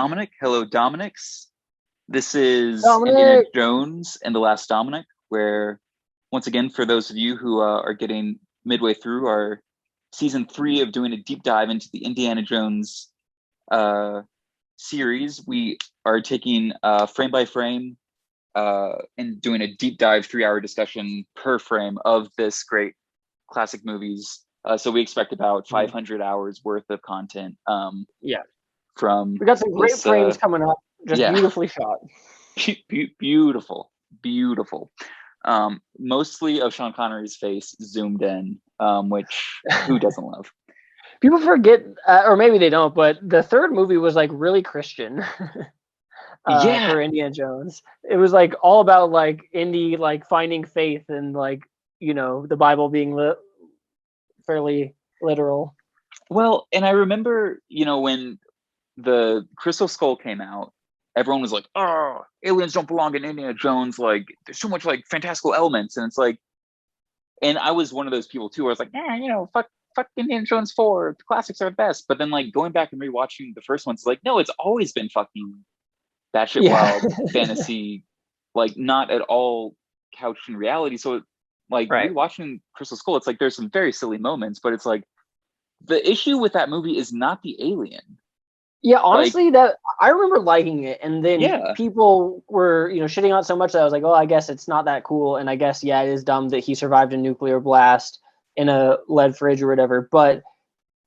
Dominic. Hello, Dominics. This is Indiana Dominic. Jones and the Last Dominic, where, once again, for those of you who are getting midway through our season 3 of doing a deep dive into the Indiana Jones series, we are taking frame by frame and doing a deep dive 3-hour discussion per frame of this great classic movies. So we expect about 500 hours worth of content. Yeah. From We got some great frames coming up. Just beautifully shot. Beautiful. Mostly of Sean Connery's face zoomed in, which who doesn't love? People forget, or maybe they don't, but the third movie was like really Christian. For Indiana Jones. It was like all about like Indy like finding faith and like, you know, the Bible being fairly literal. Well, and I remember, you know, when the Crystal Skull came out, everyone was like, "Oh, aliens don't belong in Indiana Jones. Like, there's so much like fantastical elements." And it's like, and I was one of those people too, where I was like, "Yeah, you know, fuck Indiana Jones 4. The classics are the best." But then like going back and rewatching the first one's like, no, it's always been fucking batshit wild fantasy, like not at all couched in reality. So like rewatching Crystal Skull, it's like there's some very silly moments, but it's like the issue with that movie is not the alien. Yeah, honestly, that I remember liking it, and then people were, you know, shitting on it so much that I was like, oh, I guess it's not that cool, and I guess it is dumb that he survived a nuclear blast in a lead fridge or whatever. But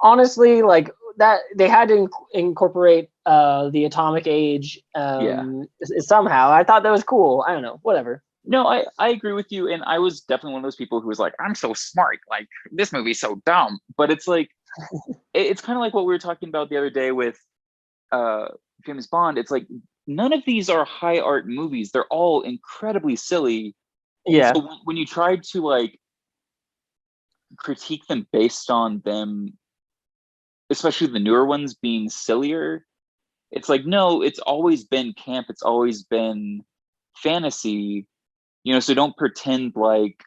honestly, like that, they had to incorporate the atomic age somehow. I thought that was cool. I don't know, whatever. No, I agree with you, and I was definitely one of those people who was like, I'm so smart, like this movie's so dumb. But it's like, it's kind of like what we were talking about the other day with James Bond. It's like none of these are high art movies. They're all incredibly silly. Yeah. So when you try to like critique them based on them, especially the newer ones being sillier, it's like, no, it's always been camp. It's always been fantasy, you know, so don't pretend like,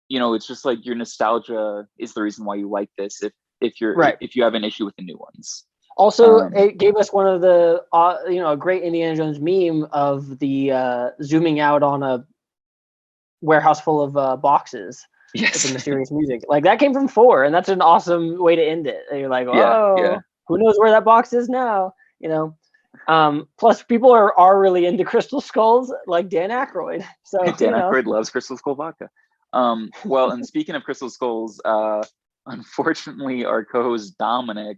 you know, it's just like your nostalgia is the reason why you like this. If you have an issue with the new ones. Also, it gave us one of the, you know, a great Indiana Jones meme of the zooming out on a warehouse full of boxes with the mysterious music. Like that came from 4, and that's an awesome way to end it. And you're like, oh, who knows where that box is now? You know. Plus, people are really into Crystal Skulls, like Dan Aykroyd. So Dan Aykroyd loves Crystal Skull vodka. Well, and speaking of Crystal Skulls, unfortunately, our co-host Dominic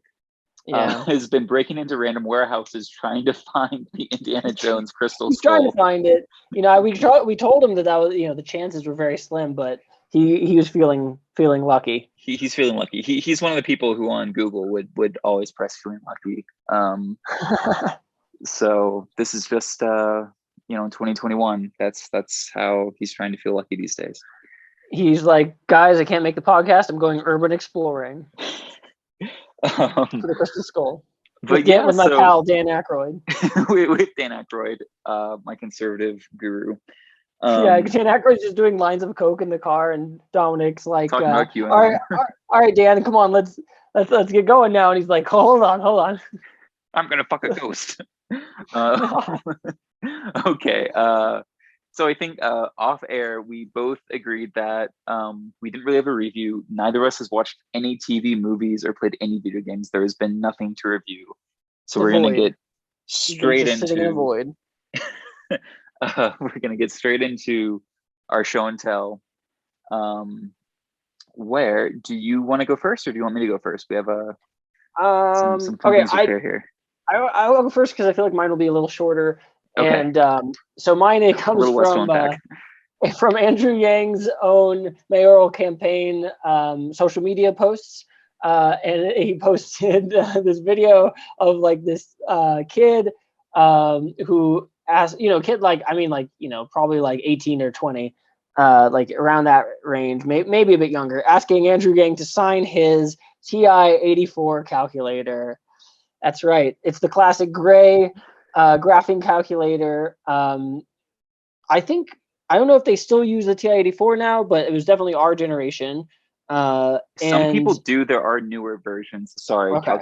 has been breaking into random warehouses trying to find the Indiana Jones Crystal Skull. He's trying to find it. You know, we told him that was, you know, the chances were very slim, but he was feeling lucky. He's feeling lucky. He's one of the people who on Google would always press feeling lucky. So this is just you know, in 2021, that's how he's trying to feel lucky these days. He's like, guys, I can't make the podcast. I'm going urban exploring. For the Crystal Skull. With my pal Dan Aykroyd. with Dan Aykroyd, my conservative guru. Dan Aykroyd's just doing lines of coke in the car, and Dominic's like, all right, Dan, come on, let's get going now. And he's like, hold on. I'm gonna fuck a ghost. Okay. So I think off air, we both agreed that we didn't really have a review. Neither of us has watched any TV, movies, or played any video games. There has been nothing to review. So we're going to get straight into... sitting in a void. We're going to get straight into our show and tell. Where do you want to go first, or do you want me to go first? We have some fun things to share here. I'll go first because I feel like mine will be a little shorter. Okay. And so mine comes from Andrew Yang's own mayoral campaign social media posts. And he posted this video of like this kid who asked, you know, kid like, I mean, like, you know, probably like 18 or 20, like around that range, maybe a bit younger, asking Andrew Yang to sign his TI-84 calculator. That's right. It's the classic gray graphing calculator. I don't know if they still use the TI-84 now, but it was definitely our generation. Some people do. There are newer versions. Sorry, okay.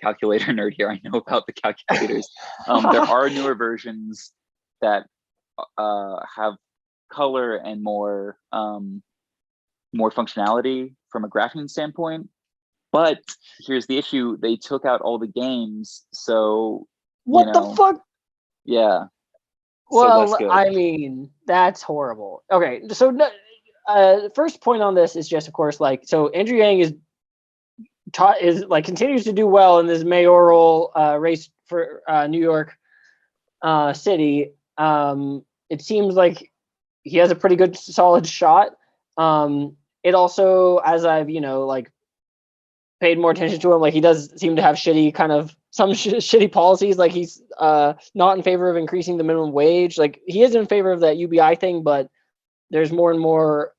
calculator nerd here. I know about the calculators. There are newer versions that have color and more functionality from a graphing standpoint. But here's the issue: they took out all the games. So what the fuck? Yeah. Well, I mean, that's horrible. Okay, so first point on this is just, of course, like, so Andrew Yang continues to do well in this mayoral race for New York City. It seems like he has a pretty good, solid shot. It also, as I've paid more attention to him, like, he does seem to have shitty shitty policies. Like, he's not in favor of increasing the minimum wage. Like, he is in favor of that UBI thing, but there's more and more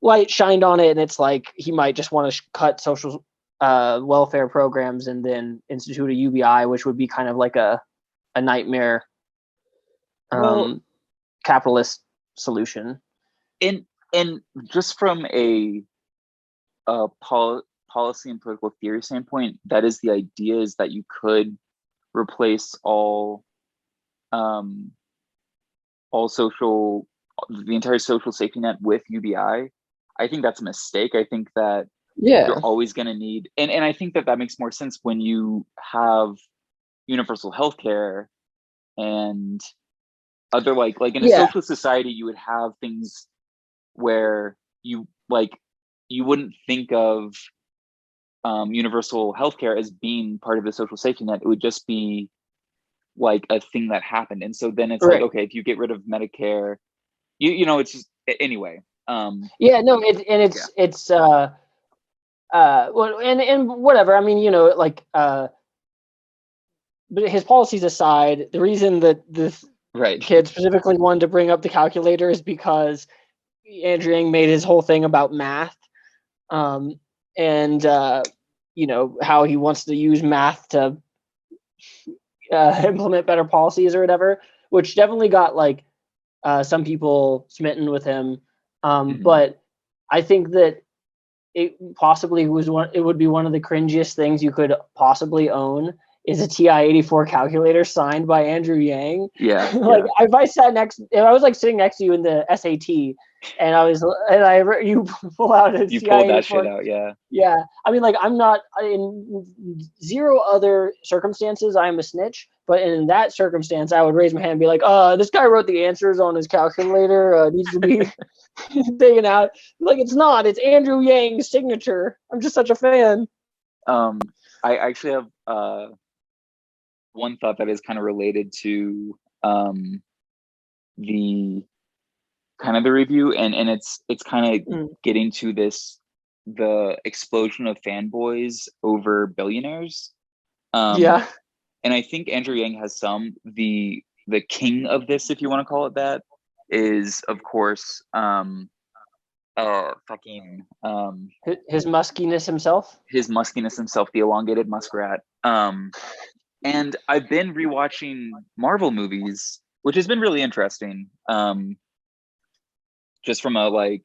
light shined on it, and it's like he might just want to cut social welfare programs and then institute a UBI, which would be kind of like a nightmare capitalist solution. And just from a policy and political theory standpoint, that is the idea, is that you could replace the entire social safety net with UBI. I think that's a mistake. I think that you're always going to need, and I think that makes more sense when you have universal healthcare and other like in a socialist society, you would have things where you wouldn't think of universal healthcare as being part of the social safety net. It would just be like a thing that happened. And so then it's like, okay, if you get rid of Medicare, it's just, anyway. It's well, and whatever. I mean, but his policies aside, the reason that this kid specifically wanted to bring up the calculator is because Andrew Yang made his whole thing about math, and how he wants to use math to implement better policies or whatever, which definitely got some people smitten with him. But I think that it possibly would be one of the cringiest things you could possibly own is a TI-84 calculator signed by Andrew Yang. Yeah. If I was sitting next to you in the SAT and you pull out a TI-84, pulled that shit out. Yeah. I mean, I'm not in zero other circumstances I'm a snitch, but in that circumstance I would raise my hand and be like, this guy wrote the answers on his calculator, needs to be taken out. It's Andrew Yang's signature. I'm just such a fan. I actually have one thought that is kind of related to the review, and it's kind of getting to the explosion of fanboys over billionaires. And I think Andrew Yang has the king of this, if you want to call it that, is of course his muskiness himself, the elongated muskrat. And I've been rewatching Marvel movies, which has been really interesting. Just from a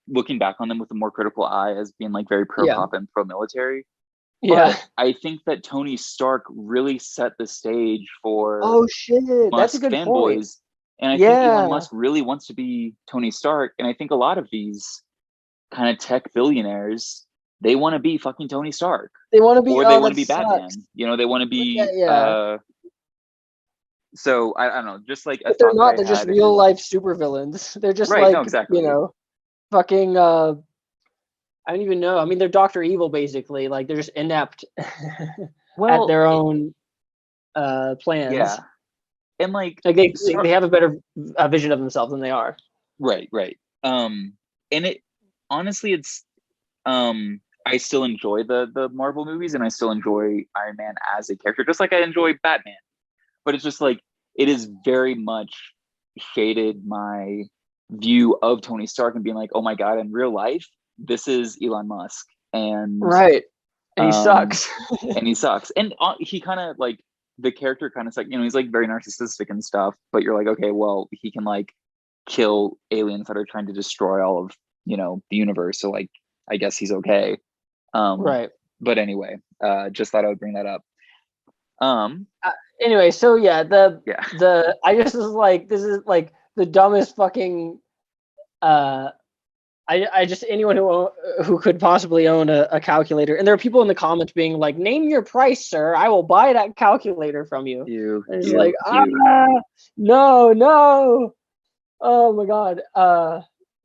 looking back on them with a more critical eye as being very pro-pop and pro-military. But I think that Tony Stark really set the stage for that's a good fanboys. Point. And I think Elon Musk really wants to be Tony Stark. And I think a lot of these kind of tech billionaires, they want to be fucking Tony Stark. They want to be, or they want to be Batman. They want to be. So I don't know, just but they're not. They're just real life supervillains. They're just exactly. Fucking. I don't even know. I mean, they're Dr. Evil basically. They're just inept at their own plans. Yeah, and they have a better vision of themselves than they are. Right. And it honestly, it's I still enjoy the Marvel movies, and I still enjoy Iron Man as a character, just like I enjoy Batman. But it's just it is very much shaded my view of Tony Stark and being oh my God, in real life, this is Elon Musk. And and he sucks. And he kind of the character kind of he's very narcissistic and stuff, but you're okay, well, he can kill aliens that are trying to destroy all of the universe. So like, I guess he's okay. Right. But anyway, just thought I would bring that up. Anyway, so yeah, yeah. I just was like, this is like the dumbest fucking. I just anyone who could possibly own a calculator, and there are people in the comments being like, "Name your price, sir. I will buy that calculator from you." And it's like, no. Oh my god.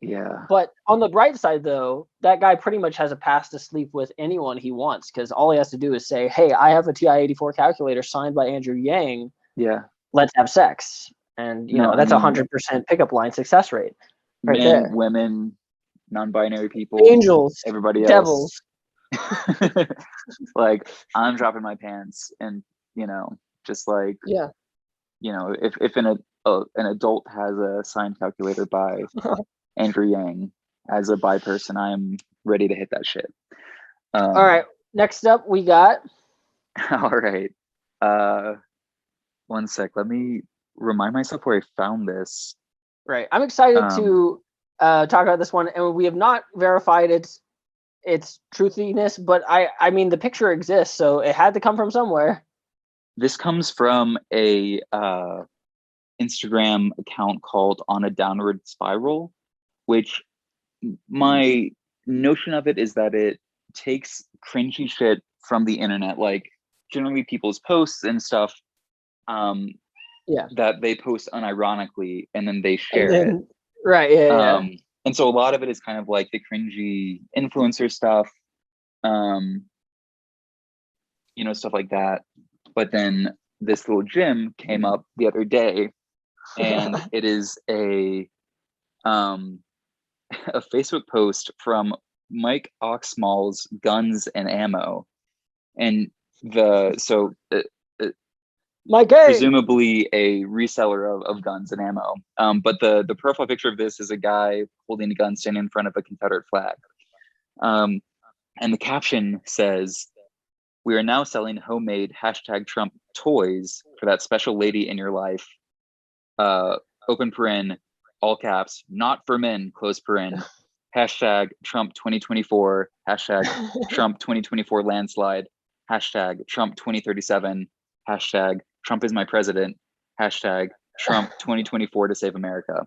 Yeah. But on the bright side, though, that guy pretty much has a pass to sleep with anyone he wants, because all he has to do is say, "Hey, I have a TI-84 calculator signed by Andrew Yang. Yeah. Let's have sex." And that's 100% pickup line success rate, right men, there. Women, non-binary people, angels, everybody devils. else. Like, I'm dropping my pants, and just like if an adult has a signed calculator by Andrew Yang as a bi person, I'm ready to hit that shit. All right, next up we got. All right, one sec. Let me remind myself where I found this. Right, I'm excited to talk about this one, and we have not verified its truthiness, but I mean the picture exists, so it had to come from somewhere. This comes from a Instagram account called On a Downward Spiral, which my notion of it is that it takes cringy shit from the internet, like generally people's posts and stuff, that they post unironically, and then they share it. Right, yeah. And so a lot of it is kind of like the cringy influencer stuff, stuff like that. But then this little gym came up the other day, and it is a Facebook post from Mike Oxmall's Guns and Ammo, and presumably a reseller of guns and ammo. But the profile picture of this is a guy holding a gun standing in front of a Confederate flag. And the caption says, "We are now selling homemade #Trump toys for that special lady in your life. Open paren, all caps, not for men, close paren. #Trump 2024, #Trump 2024 landslide, #Trump 2037, Trump is my president, Trump 2024 to save America."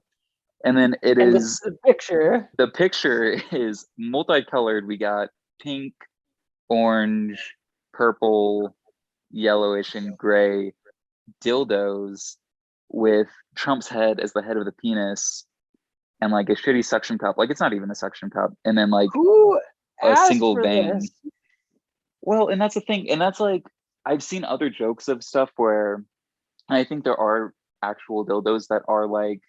And then the picture. The picture is multicolored. We got pink, orange, purple, yellowish, and gray dildos with Trump's head as the head of the penis, and like a shitty suction cup. Like, it's not even a suction cup. And then like a single vein. This? Well, and that's the thing. And that's like, I've seen other jokes of stuff where I think there are actual dildos that are like,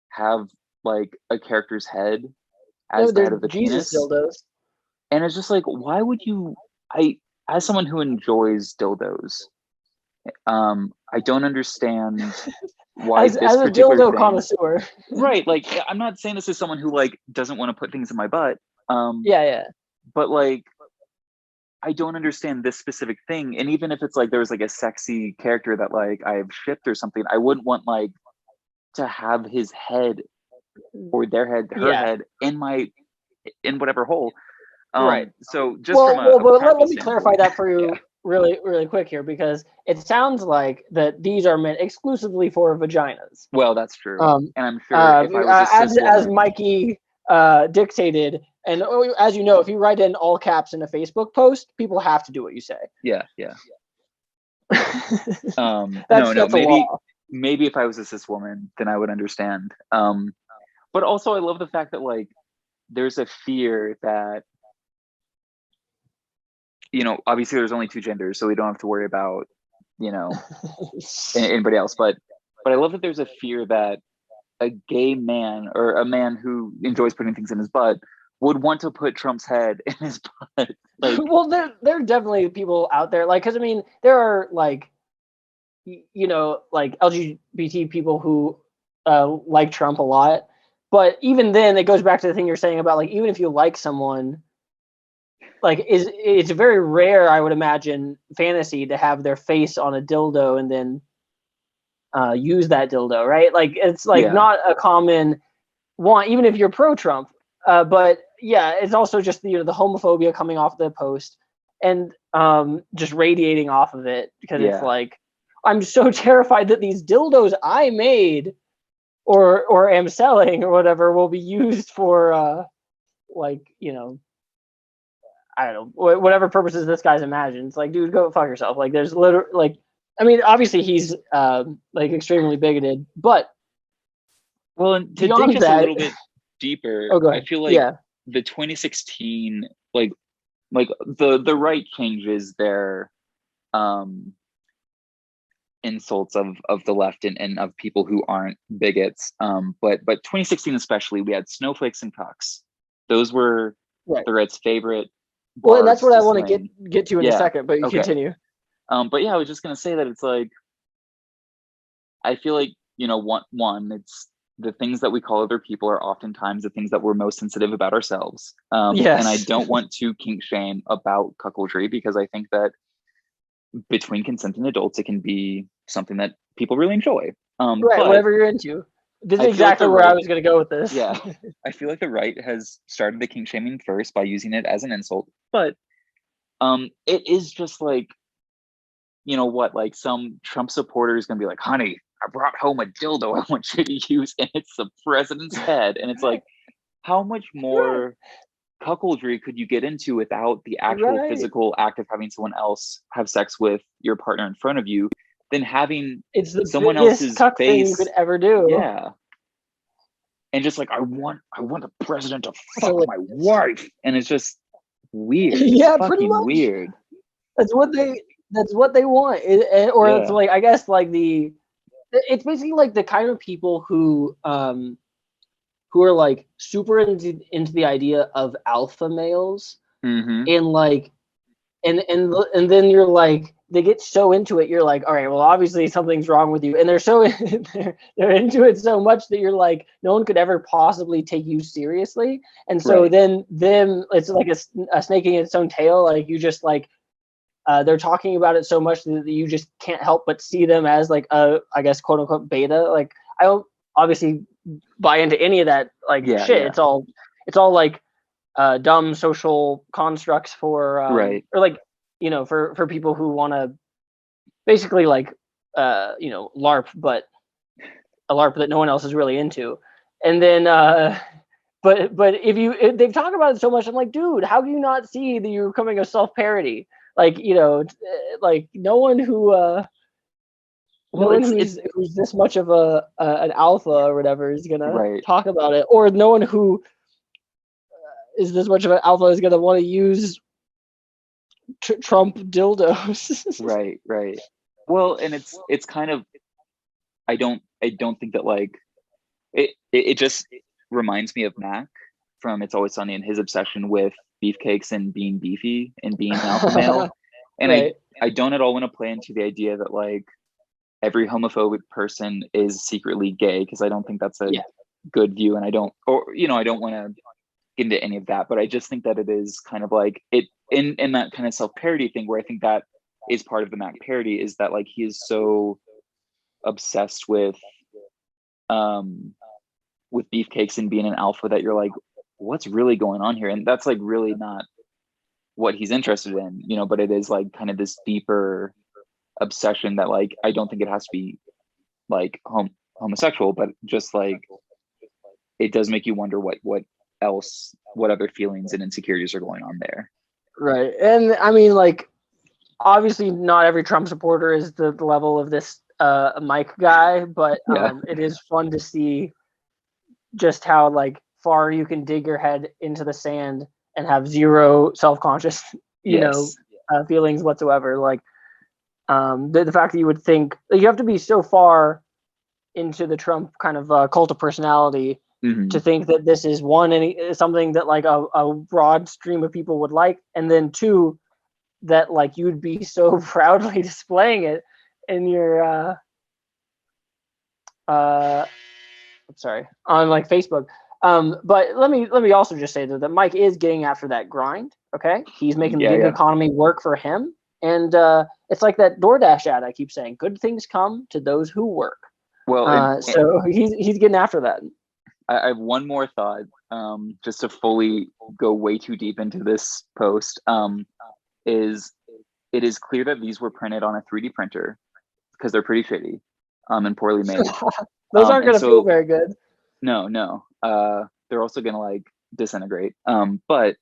have like a character's head as the head of the Jesus penis. Dildos. And it's just like, why would you, as someone who enjoys dildos, I don't understand why as a dildo connoisseur. Right, like, I'm not saying this as someone who like doesn't want to put things in my butt. Yeah. But like, I don't understand this specific thing. And even if it's like there was like a sexy character that like I've shipped or something, I wouldn't want like to have his head or their head, her head in whatever hole. Right. So just let me clarify that for you really, really quick here, because it sounds like that these are meant exclusively for vaginas. Well, that's true. And I'm sure if I was a cis woman, as Mikey dictated, and as you know, if you write in all caps in a Facebook post, people have to do what you say. Yeah. That's maybe if I was a cis woman, then I would understand. But also I love the fact that like there's a fear that, obviously there's only two genders, so we don't have to worry about, anybody else. But I love that there's a fear that a gay man or a man who enjoys putting things in his butt would want to put Trump's head in his butt. Like, well, there are definitely people out there, like, because I mean, there are like, like LGBT people who like Trump a lot, but even then, it goes back to the thing you're saying about like, even if you like someone, like, it's very rare, I would imagine, fantasy to have their face on a dildo and then use that dildo, right? Like, it's like not a common want, even if you're pro-Trump. But yeah, it's also just the homophobia coming off the post and just radiating off of it, because it's like, I'm so terrified that these dildos I made or am selling or whatever will be used for like, I don't know, whatever purposes this guy's imagined. It's like, dude, go fuck yourself. Like, there's literally, like, I mean, obviously he's like extremely bigoted, but well, and to dig just a little bit deeper, I feel like the 2016, like the right changes their insults of the left and of people who aren't bigots. But 2016 especially, we had snowflakes and cucks. Those were the right's favorite. Well, and that's what I want to get to in a second, but you continue. But yeah, I was just gonna say that it's like, I feel like, one, it's the things that we call other people are oftentimes the things that we're most sensitive about ourselves. And I don't want to kink shame about cuckoldry, because I think that between consenting adults, it can be something that people really enjoy. Right, whatever you're into. This is exactly where I was going to go with this. Yeah, I feel like the right has started the kink shaming first by using it as an insult, but it is just like, like some Trump supporter is going to be like, honey, I brought home a dildo I want you to use, and it's the president's head. And it's like, how much more cuckoldry could you get into without the actual physical act of having someone else have sex with your partner in front of you, than having someone else's cuck face thing you could ever do. Yeah. And just like, I want the president to fuck my wife. And it's just weird. Yeah, it's pretty much weird. That's what they want. It's like, I guess, like it's basically like the kind of people who are like super into the idea of alpha males, and like, and then you're like, they get so into it, you're like, all right, well, obviously something's wrong with you, and they're so they're into it so much that you're like, no one could ever possibly take you seriously, and so then it's like a snake in its own tail. Like, you just like, they're talking about it so much that you just can't help but see them as like a, I guess, quote unquote beta. Like, I don't obviously buy into any of that shit. Yeah. It's all like dumb social constructs for or like, for people who want to basically like LARP, but a LARP that no one else is really into. And then but if they've talked about it so much, I'm like, dude, how can you not see that you're becoming a self-parody? Like, like no one who's this much of an alpha or whatever is gonna talk about it, or no one who is this much of an alpha is gonna want to use Trump dildos. Right. Well, and it's kind of, I don't think that, like, it just reminds me of Mac from It's Always Sunny and his obsession with beefcakes and being beefy and being an alpha male. And I don't at all want to play into the idea that like every homophobic person is secretly gay, because I don't think that's a good view, and I don't want to get into any of that. But I just think that it is kind of like it in that kind of self-parody thing, where I think that is part of the Mac parody, is that like he is so obsessed with beefcakes and being an alpha that you're like, what's really going on here? And that's like really not what he's interested in, but it is like kind of this deeper obsession that like, I don't think it has to be like homosexual, but just like, it does make you wonder what other feelings and insecurities are going on there. Right. And I mean, like, obviously not every Trump supporter is the level of this Mike guy, but it is fun to see just how like far you can dig your head into the sand and have zero self-conscious, feelings whatsoever. Like, the fact that you would think you have to be so far into the Trump kind of cult of personality to think that this is something that like a broad stream of people would like, and then two, that like you'd be so proudly displaying it in your on like Facebook. But let me also just say that Mike is getting after that grind. Okay, he's making the gig economy work for him, and it's like that DoorDash ad I keep saying: good things come to those who work. Well, so he's getting after that. I have one more thought just to fully go way too deep into this post, is it is clear that these were printed on a 3D printer because they're pretty shitty and poorly made. Those aren't going to feel very good. No. They're also going to like disintegrate. But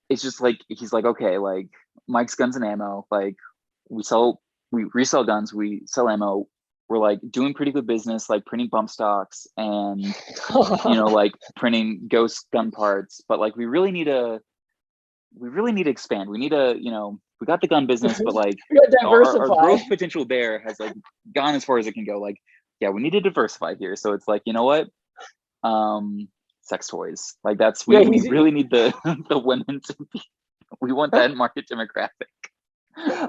it's just like, he's like, okay, like Mike's Guns and Ammo, like we resell guns, we sell ammo. We're like doing pretty good business, like printing bump stocks and, you know, like printing ghost gun parts. But like, we really need to expand. We need to, you know, we got the gun business, but like our growth potential there has like gone as far as it can go. Like, yeah, we need to diversify here. So it's like, you know what? Sex toys. Like we really need the women to be, we want that market demographic.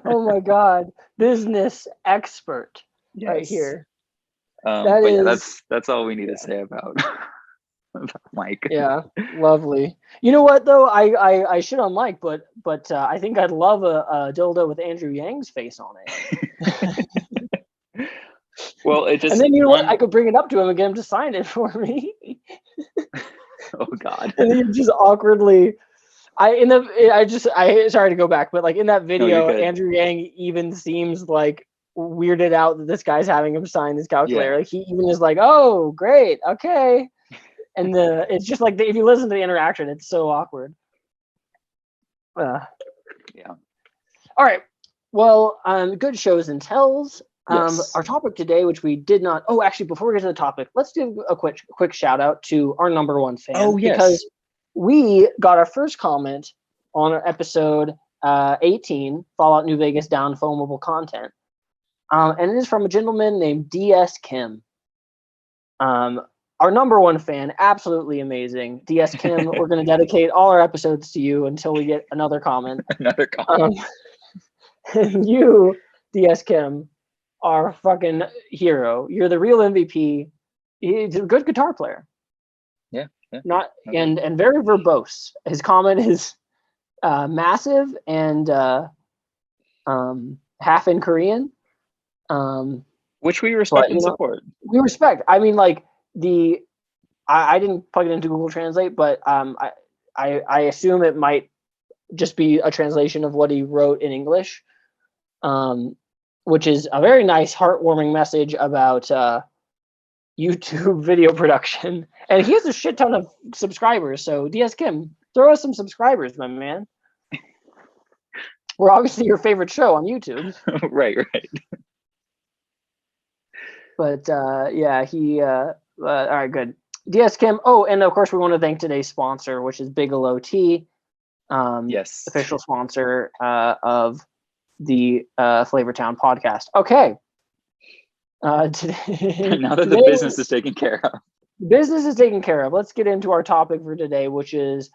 Oh my God. Business expert. Yes. Right here. That's all we need to say about Mike. Yeah, lovely. You know what though? I shit on Mike, but I think I'd love a dildo with Andrew Yang's face on it. Well, it just, and then you know what? I could bring it up to him and get him to sign it for me. Oh God. And then just awkwardly. Sorry to go back, but like in that video, Andrew Yang even seems like weirded out that this guy's having him sign his calculator. Yeah. Like he even is like, "Oh, great, okay." And it's just like if you listen to the interaction, it's so awkward. Yeah. All right. Well, good shows and tells. Yes. Our topic today, which we did not. Oh, actually, before we get to the topic, let's do a quick shout out to our number one fan. Oh, yes. Because we got our first comment on our episode 18, Fallout New Vegas Down Foamable Content. And it is from a gentleman named DS Kim. Our number one fan, absolutely amazing. DS Kim, we're going to dedicate all our episodes to you until we get another comment. Another comment. And you, DS Kim, are a fucking hero. You're the real MVP. He's a good guitar player. Yeah. And very verbose. His comment is massive and half in Korean. Which we respect and support. We respect. I mean, like I didn't plug it into Google Translate, but I assume it might just be a translation of what he wrote in English, which is a very nice, heartwarming message about YouTube video production. And he has a shit ton of subscribers. So DS Kim, throw us some subscribers, my man. We're obviously your favorite show on YouTube. Right. But yeah, he all right, good. DS Kim. Oh, and of course we want to thank today's sponsor, which is Bigelow Tea. Yes. Official sponsor of the Flavortown podcast. Okay. Today, now that the business is taken care of. Business is taken care of. Let's get into our topic for today, which is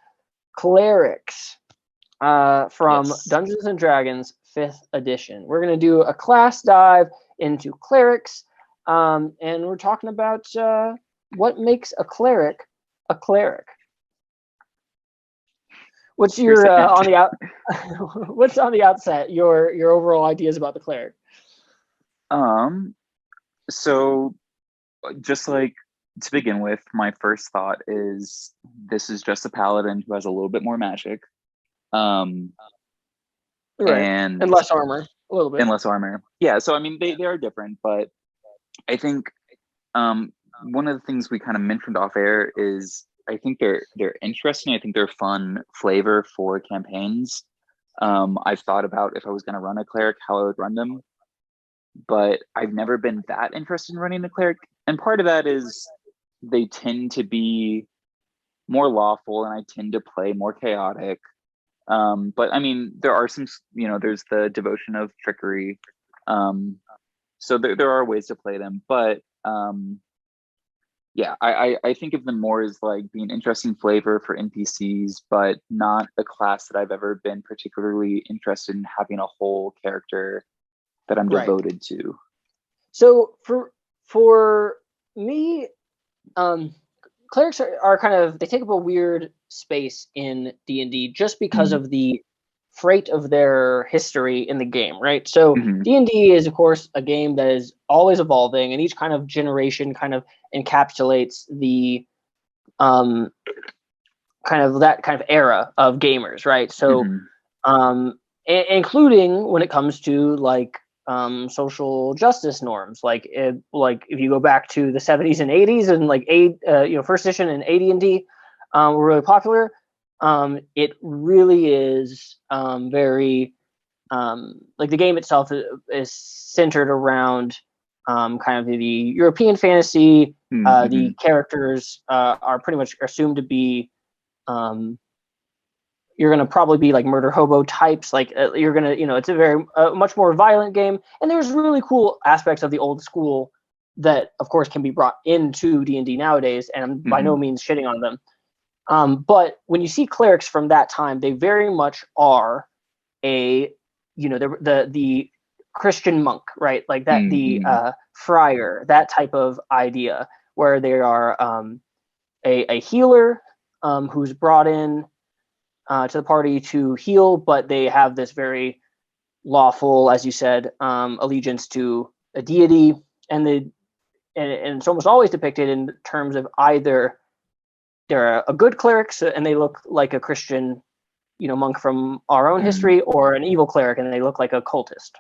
Clerics from Dungeons and Dragons 5th edition. We're going to do a class dive into Clerics, and we're talking about what makes a cleric a cleric. What's your what's on the outset? Your overall ideas about the cleric? So just like to begin with, my first thought is this is just a paladin who has a little bit more magic. Right. And less armor. A little bit. And less armor. Yeah, so I mean they are different, but I think one of the things we kind of mentioned off air is I think they're interesting. I think they're fun flavor for campaigns. I've thought about if I was going to run a cleric, how I would run them, but I've never been that interested in running a cleric. And part of that is they tend to be more lawful, and I tend to play more chaotic. But I mean, there are some, there's the devotion of trickery. So there are ways to play them, but yeah, I think of them more as like being interesting flavor for NPCs, but not a class that I've ever been particularly interested in having a whole character that I'm devoted to. So for me, clerics are kind of, they take up a weird space in D&D just because of the freight of their history in the game, right? So D&D is, of course, a game that is always evolving, and each kind of generation kind of encapsulates the kind of that kind of era of gamers, right? So including when it comes to like social justice norms, like if you go back to the 70s and 80s and like first edition and AD&D were really popular. It really is very like the game itself is centered around kind of the European fantasy. The characters are pretty much assumed to be you're going to probably be like murder hobo types. Like you're going to, it's a very much more violent game. And there's really cool aspects of the old school that, of course, can be brought into D&D nowadays. And I'm by no means shitting on them. But when you see clerics from that time, they very much are the Christian monk, right? Like that, the friar, that type of idea, where they are a healer who's brought in to the party to heal, but they have this very lawful, as you said, allegiance to a deity, and it's almost always depicted in terms of either they're a good cleric and they look like a Christian, monk from our own history, or an evil cleric and they look like a cultist.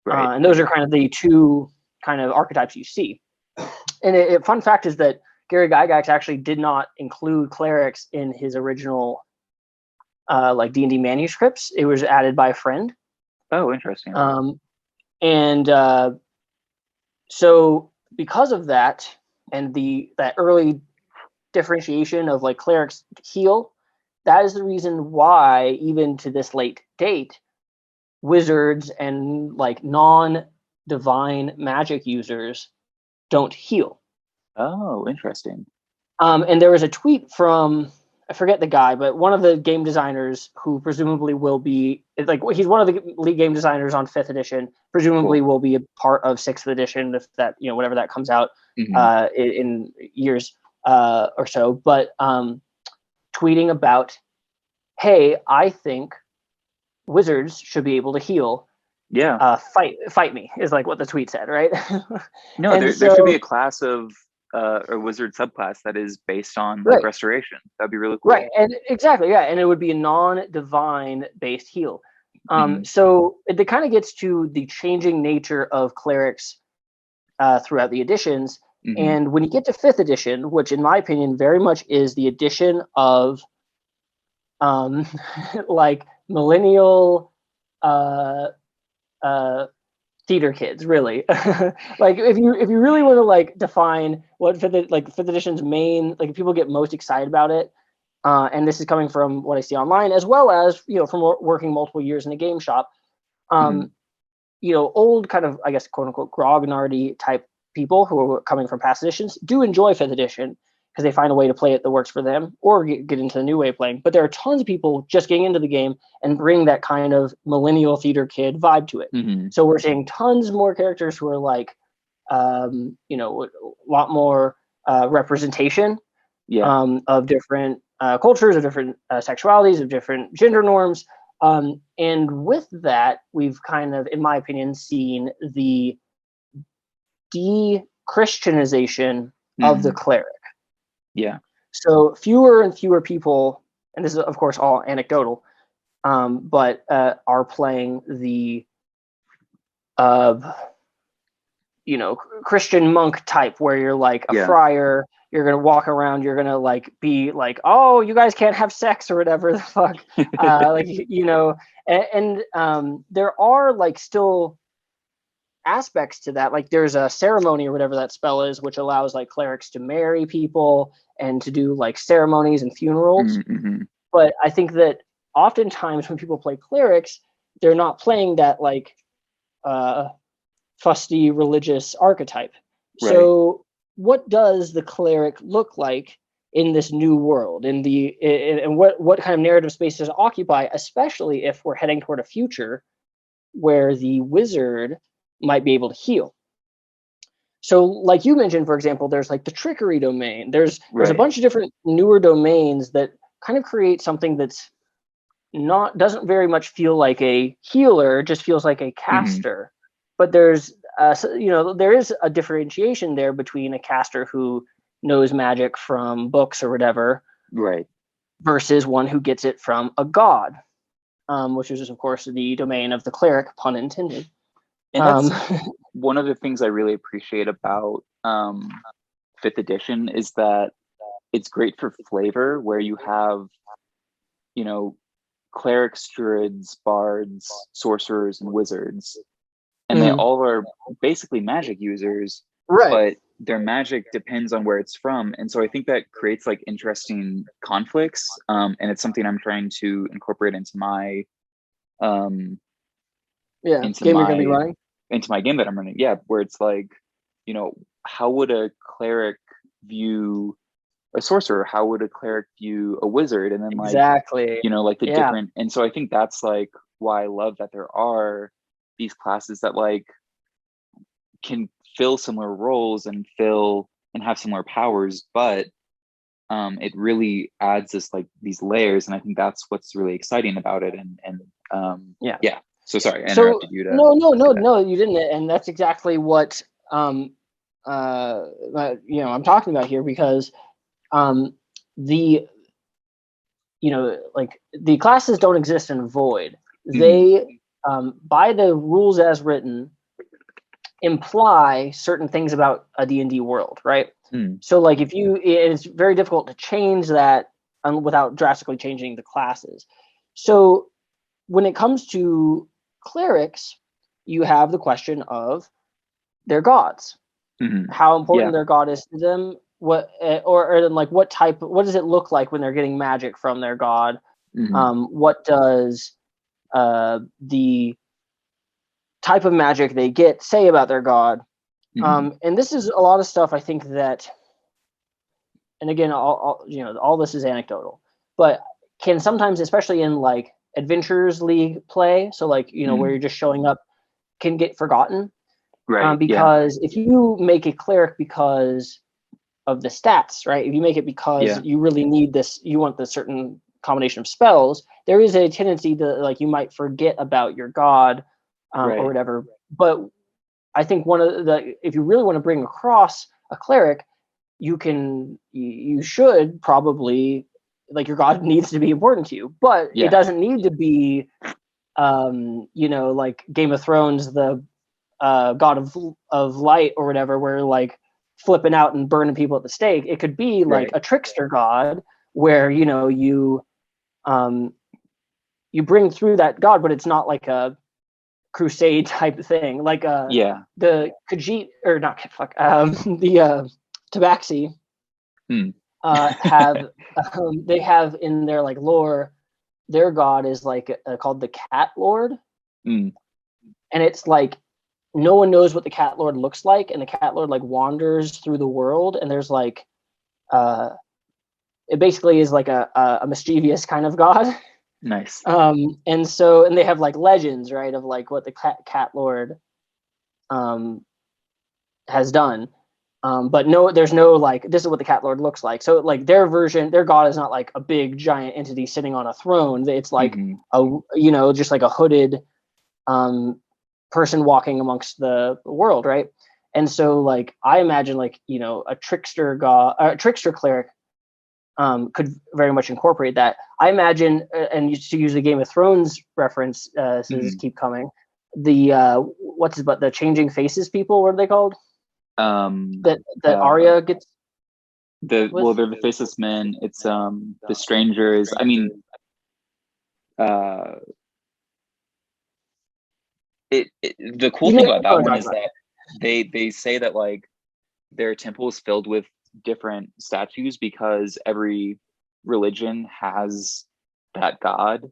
Right. And those are kind of the two kind of archetypes you see. And a fun fact is that Gary Gygax actually did not include clerics in his original like D&D manuscripts. It was added by a friend. Oh, interesting. So because of that and that early differentiation of like clerics heal, that is the reason why even to this late date, wizards and like non-divine magic users don't heal. Oh, interesting. And there was a tweet from, I forget the guy, but one of the game designers who presumably will be like, he's one of the lead game designers on 5th edition, presumably will be a part of 6th edition if that, whatever that comes out in years or so. But tweeting about, hey, I think wizards should be able to heal. Yeah. Fight me is like what the tweet said, right? No, there should be a class of a wizard subclass that is based on like restoration. That'd be really cool. Right, and exactly, yeah, and it would be a non-divine based heal. So it kind of gets to the changing nature of clerics throughout the editions. And when you get to 5th edition, which in my opinion very much is the edition of like millennial theater kids, really. Like if you really want to like define what 5th edition's main, like people get most excited about it, and this is coming from what I see online as well as from working multiple years in a game shop, old kind of, I guess, quote unquote grognardy type people who are coming from past editions do enjoy 5th edition because they find a way to play it that works for them, or get into the new way of playing. But there are tons of people just getting into the game and bring that kind of millennial theater kid vibe to it. So we're seeing tons more characters who are like, a lot more representation of different cultures, of different sexualities, of different gender norms. And with that, we've kind of, in my opinion, seen the De-Christianization of the cleric. Yeah. So fewer and fewer people, and this is of course all anecdotal, but are playing the Christian monk type, where you're like a friar, you're gonna walk around, you're gonna like be like, oh, you guys can't have sex or whatever the fuck, and there are like still aspects to that, like there's a ceremony or whatever that spell is, which allows like clerics to marry people and to do like ceremonies and funerals. But I think that oftentimes when people play clerics, they're not playing that like fusty religious archetype. So what does the cleric look like in this new world, and what kind of narrative space does it occupy, especially if we're heading toward a future where the wizard might be able to heal? So like you mentioned, for example, there's like the Trickery Domain. There's a bunch of different newer domains that kind of create something that's doesn't very much feel like a healer, just feels like a caster. But there's there is a differentiation there between a caster who knows magic from books or whatever, right, versus one who gets it from a god, which is of course the domain of the cleric, pun intended. And that's one of the things I really appreciate about 5th edition is that it's great for flavor, where you have, clerics, druids, bards, sorcerers, and wizards, and they all are basically magic users, right? But their magic depends on where it's from, and so I think that creates like interesting conflicts, and it's something I'm trying to incorporate into my game you're gonna be running, into my game that I'm running. Yeah, where it's like, how would a cleric view a sorcerer? How would a cleric view a wizard? And then like exactly, like the different. And so I think that's like why I love that there are these classes that like can fill similar roles and have similar powers, but it really adds this like these layers, and I think that's what's really exciting about it. Yeah. So sorry, I interrupted you. No, you didn't. And that's exactly what I'm talking about here, because the classes don't exist in a void. They by the rules as written imply certain things about a D&D world, right? So like it's very difficult to change that without drastically changing the classes. So when it comes to clerics, you have the question of their gods, how important their god is to them, what what does it look like when they're getting magic from their god? What does the type of magic they get say about their god? And this is a lot of stuff I think that, and again, all this is anecdotal, but can sometimes, especially in like Adventures League play, so like where you're just showing up, can get forgotten, right? Because if you make a cleric because of the stats, right? If you make it because you really need this, you want the certain combination of spells, there is a tendency to like you might forget about your god or whatever. But I think if you really want to bring across a cleric, you should probably, like, your god needs to be important to you, but it doesn't need to be like Game of Thrones, the god of light or whatever, where like flipping out and burning people at the stake. It could be like a trickster god where you bring through that god, but it's not like a crusade type thing, like the Khajiit, or not the Tabaxi have they have in their like lore, their god is like called the Cat Lord, and it's like no one knows what the Cat Lord looks like, and the Cat Lord like wanders through the world, and there's like it basically is like a mischievous kind of god. Nice. And they have like legends, right, of like what the Cat Lord has done. But there's no like, this is what the Cat Lord looks like. So like their god is not like a big giant entity sitting on a throne. It's like just like a hooded person walking amongst the world, right? And so like I imagine like a trickster cleric could very much incorporate that. I imagine, and to use the Game of Thrones reference, keep coming. The the changing faces people? What are they called? That Arya gets. They're the faceless men. It's the strangers. I mean, the cool thing about that one is that they say that like their temple is filled with different statues because every religion has that god.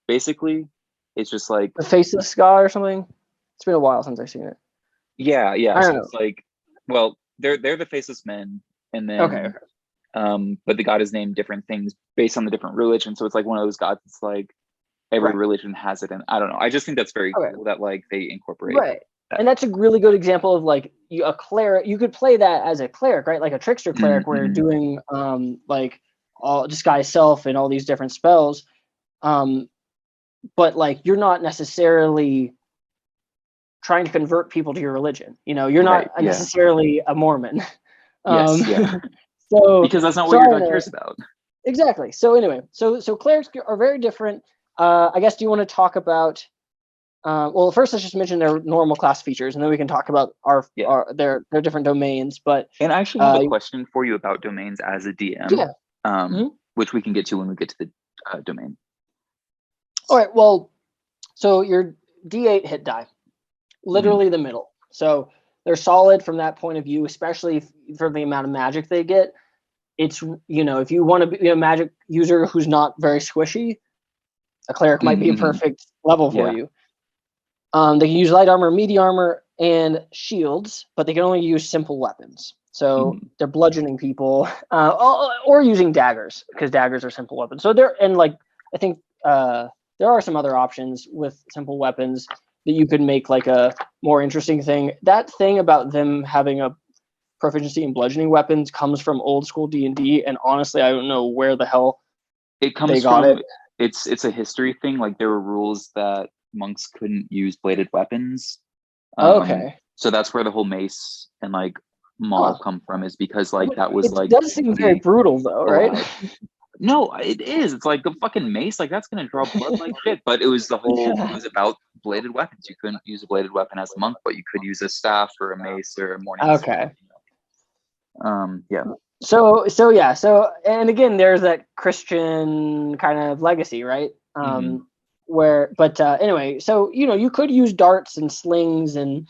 Basically it's just like the faceless god or something. It's been a while since I've seen it. Yeah. So it's like, well, they're the faceless men, and then but the god is named different things based on the different religion. So it's like one of those gods. It's like every religion has it, and I don't know. I just think that's very cool that like they incorporate. Right. And that's a really good example of like a cleric. You could play that as a cleric, right? Like a trickster cleric, where you're doing like all disguise self and all these different spells. but like you're not necessarily trying to convert people to your religion. You know, you're not necessarily a Mormon. So because that's not what your God cares about. Exactly. So anyway, so clerics are very different. I guess, do you want to talk about? Well, first let's just mention their normal class features, and then we can talk about their different domains. But and I actually have a question for you about domains as a DM, which we can get to when we get to the domain. All right. Well, so your D8 hit die, literally the middle. So they're solid from that point of view, especially for the amount of magic they get. It's, you know, if you want to be a magic user who's not very squishy, a cleric might be a perfect level for you. They can use light armor, medium armor, and shields, but they can only use simple weapons. So they're bludgeoning people, or using daggers, because daggers are simple weapons. So I think there are some other options with simple weapons that you could make like a more interesting thing. That thing about them having a proficiency in bludgeoning weapons comes from old school D&D, and honestly, I don't know where the hell it comes they got from. It. It's a history thing. Like there were rules that monks couldn't use bladed weapons. Okay. So that's where the whole mace and like maul come from, is because like that was it does seem very brutal though, right? No, it is. It's like the fucking mace, like that's gonna draw blood like shit. But it was it was about bladed weapons. You couldn't use a bladed weapon as a monk, but you could use a staff or a mace or a morning sword. So and again, there's that Christian kind of legacy, right? Anyway, so you know, you could use darts and slings and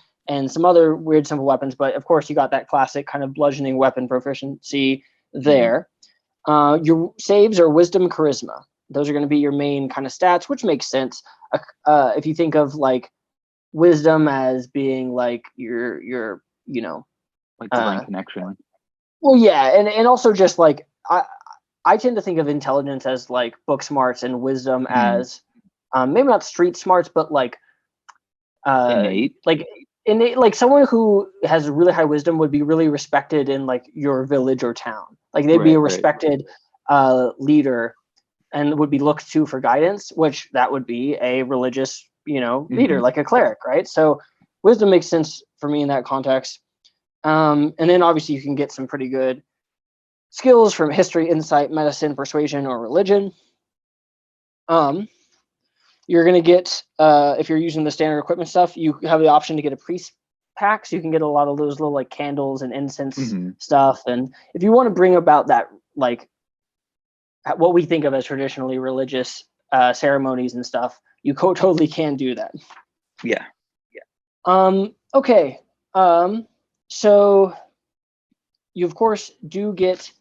some other weird simple weapons, but of course you got that classic kind of bludgeoning weapon proficiency there. Your saves are wisdom, charisma. Those are going to be your main kind of stats, which makes sense. If you think of like wisdom as being like your you know, like divine connection. Well, yeah, and also just like I tend to think of intelligence as like book smarts and wisdom as maybe not street smarts, but like innate. Like someone who has really high wisdom would be really respected in like your village or town. Like they'd be a respected leader and would be looked to for guidance, which that would be a religious, you know, leader, like a cleric, right? So wisdom makes sense for me in that context. And then obviously you can get some pretty good skills from history, insight, medicine, persuasion, or religion. You're going to get, if you're using the standard equipment stuff, you have the option to get a priest pack, so you can get a lot of those little like candles and incense stuff. And if you want to bring about that, like what we think of as traditionally religious ceremonies and stuff, you totally can do that. Yeah. Okay. So you of course do get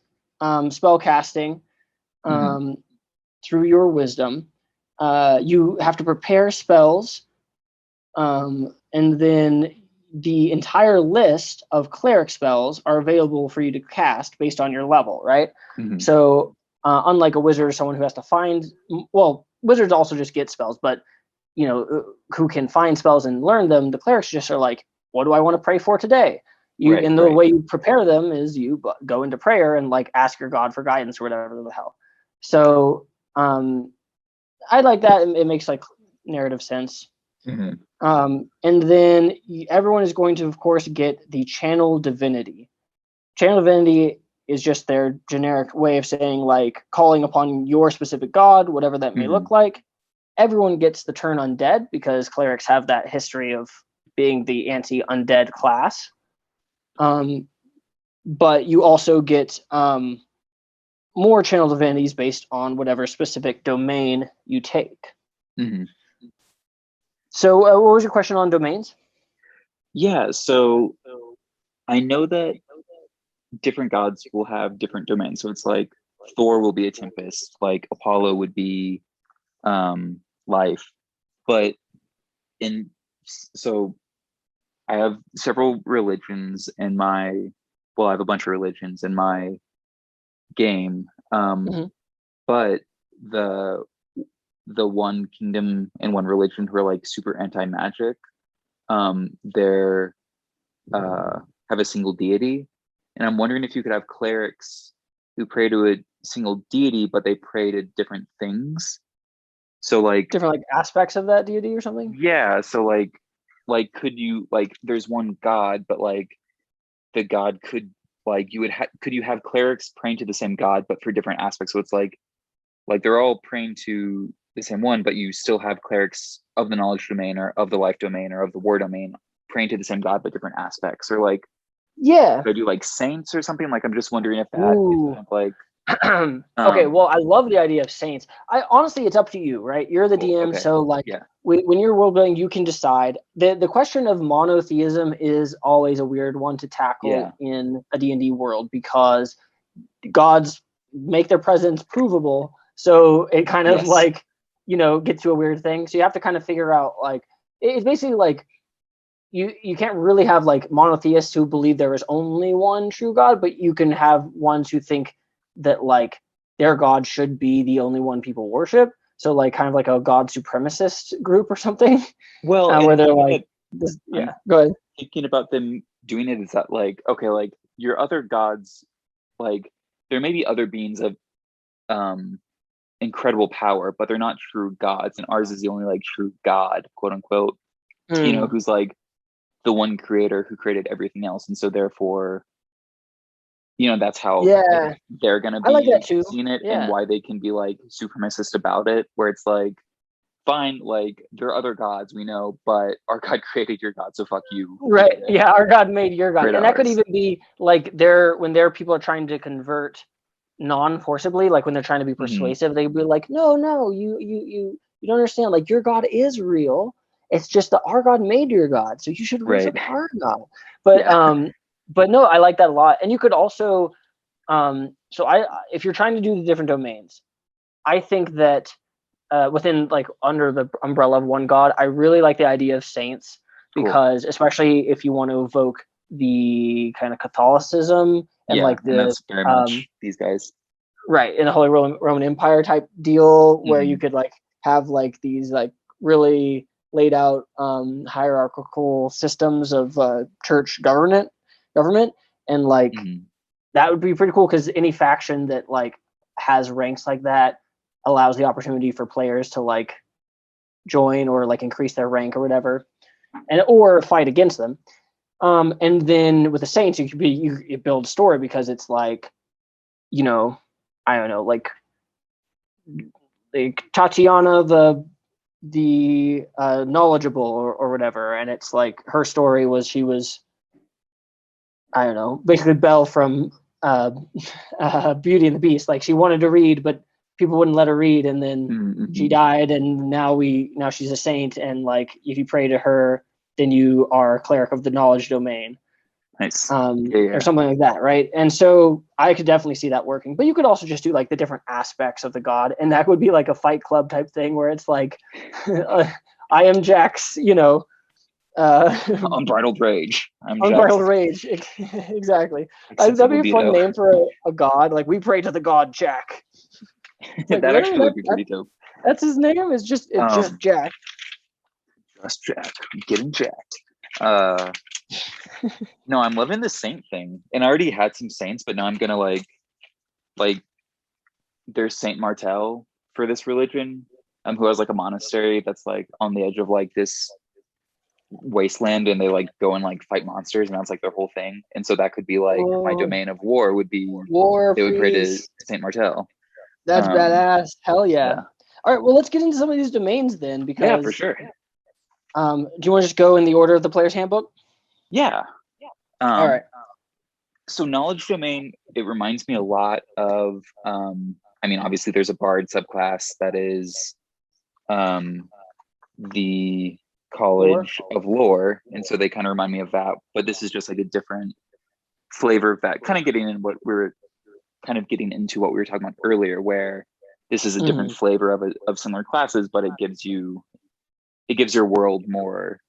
spell casting through your wisdom. You have to prepare spells, and then the entire list of cleric spells are available for you to cast based on your level, right? So unlike a wizard or someone who has to find, well, wizards also just get spells, but you know, who can find spells and learn them, the clerics just are like, what do I want to pray for today? The way you prepare them is you go into prayer and like ask your God for guidance or whatever the hell. So I like that. It makes like narrative sense. And then everyone is going to, of course, get the Channel Divinity. Channel Divinity is just their generic way of saying like calling upon your specific god, whatever that may look like. Everyone gets the turn undead because clerics have that history of being the anti-undead class. But you also get more Channel Divinities based on whatever specific domain you take. So what was your question on domains? Yeah, so I know that different gods will have different domains. So it's like Thor will be a tempest, like Apollo would be life. But so I have several religions in I have a bunch of religions in my game. But the one kingdom and one religion who are like super anti-magic, they're have a single deity. And I'm wondering if you could have clerics who pray to a single deity, but they pray to different things. So like different like aspects of that deity or something. yeah, so like could you like there's one god, but like the god could like you would could you have clerics praying to the same god but for different aspects? So it's like they're all praying to the same one, but you still have clerics of the knowledge domain or of the life domain or of the war domain praying to the same god but different aspects. Or like Yeah. could I do like saints or something? Like I'm just wondering if that is Ooh. kind of like Okay, well, I love the idea of saints. I honestly, it's up to you, right? You're the cool, DM, okay. so like yeah. when you're world building, you can decide. The question of monotheism is always a weird one to tackle in a D&D world because gods make their presence provable, so it kind of like gets to a weird thing. So you have to kind of figure out like it's basically like you can't really have like monotheists who believe there is only one true god, but you can have ones who think that like their god should be the only one people worship. So like kind of like a god supremacist group or something. Well, where they're like, go ahead. Thinking about them doing it is that like okay, like your other gods, like there may be other beings of incredible power, but they're not true gods, and ours is the only like true god, quote unquote. Who's like the one creator who created everything else, and so therefore that's how they're gonna be like that too. seeing it, and why they can be like supremacist about it, where it's like fine, like there are other gods we know, but our god created your god, so fuck you, right? Our god made your god, and that could even be like when their people are trying to convert non-forcibly, like when they're trying to be persuasive, they'd be like, no, you don't understand, like your god is real. It's just that our god made your god, so you should worship our god. But no, I like that a lot. And you could also if you're trying to do the different domains, I think that within like under the umbrella of one god, I really like the idea of saints, because especially if you want to evoke the kind of Catholicism and like the that's very much these guys, right, in the Holy Roman Empire type deal, where you could like have like these like really laid out hierarchical systems of church government, and like that would be pretty cool, because any faction that like has ranks like that allows the opportunity for players to like join or like increase their rank or whatever, and or fight against them. And then with the Saints, you build story, because it's like, I don't know, like Tatiana the knowledgeable or whatever, and it's like her story was she was, I don't know, basically Belle from Beauty and the Beast. Like she wanted to read, but people wouldn't let her read, and then she died, and now she's a saint, and like if you pray to her, then you are a cleric of the knowledge domain. Nice. Or something like that, right? And so I could definitely see that working. But you could also just do like the different aspects of the god, and that would be like a Fight Club type thing, where it's like I am Jack's, unbridled rage. Unbridled rage. Exactly. That'd be a fun name for a god. Like, we pray to the god Jack. Like, that actually would be pretty dope. That's his name? It's just Jack. Just Jack. I'm getting jacked. No, I'm loving the saint thing. And I already had some saints, but now I'm gonna like there's Saint Martel for this religion, who has like a monastery that's like on the edge of like this wasteland, and they like go and like fight monsters, and that's like their whole thing. And so that could be like my domain of war would be war. They would pray to Saint Martel. That's badass. Hell yeah. All right, well, let's get into some of these domains then, because for sure. Do you want to just go in the order of the player's handbook? Yeah. All right. So knowledge domain, it reminds me a lot of I mean, obviously there's a bard subclass that is the College of Lore, and so they kind of remind me of that, but this is just like a different flavor of that, kind of getting into what we were talking about earlier, where this is a different flavor of similar classes, but it gives your world more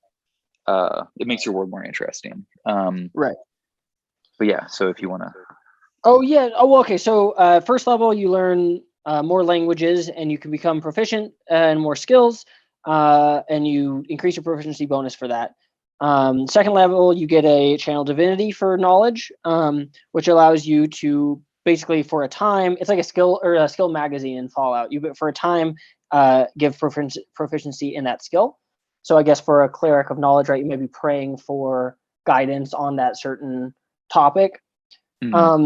it makes your world more interesting. Right. But yeah, so if you want to okay, so first level you learn more languages, and you can become proficient and more skills, and you increase your proficiency bonus for that. Second level, you get a channel divinity for knowledge, which allows you to basically for a time, it's like a skill magazine in Fallout. You for a time give proficiency in that skill. So I guess for a cleric of knowledge, right, you may be praying for guidance on that certain topic. The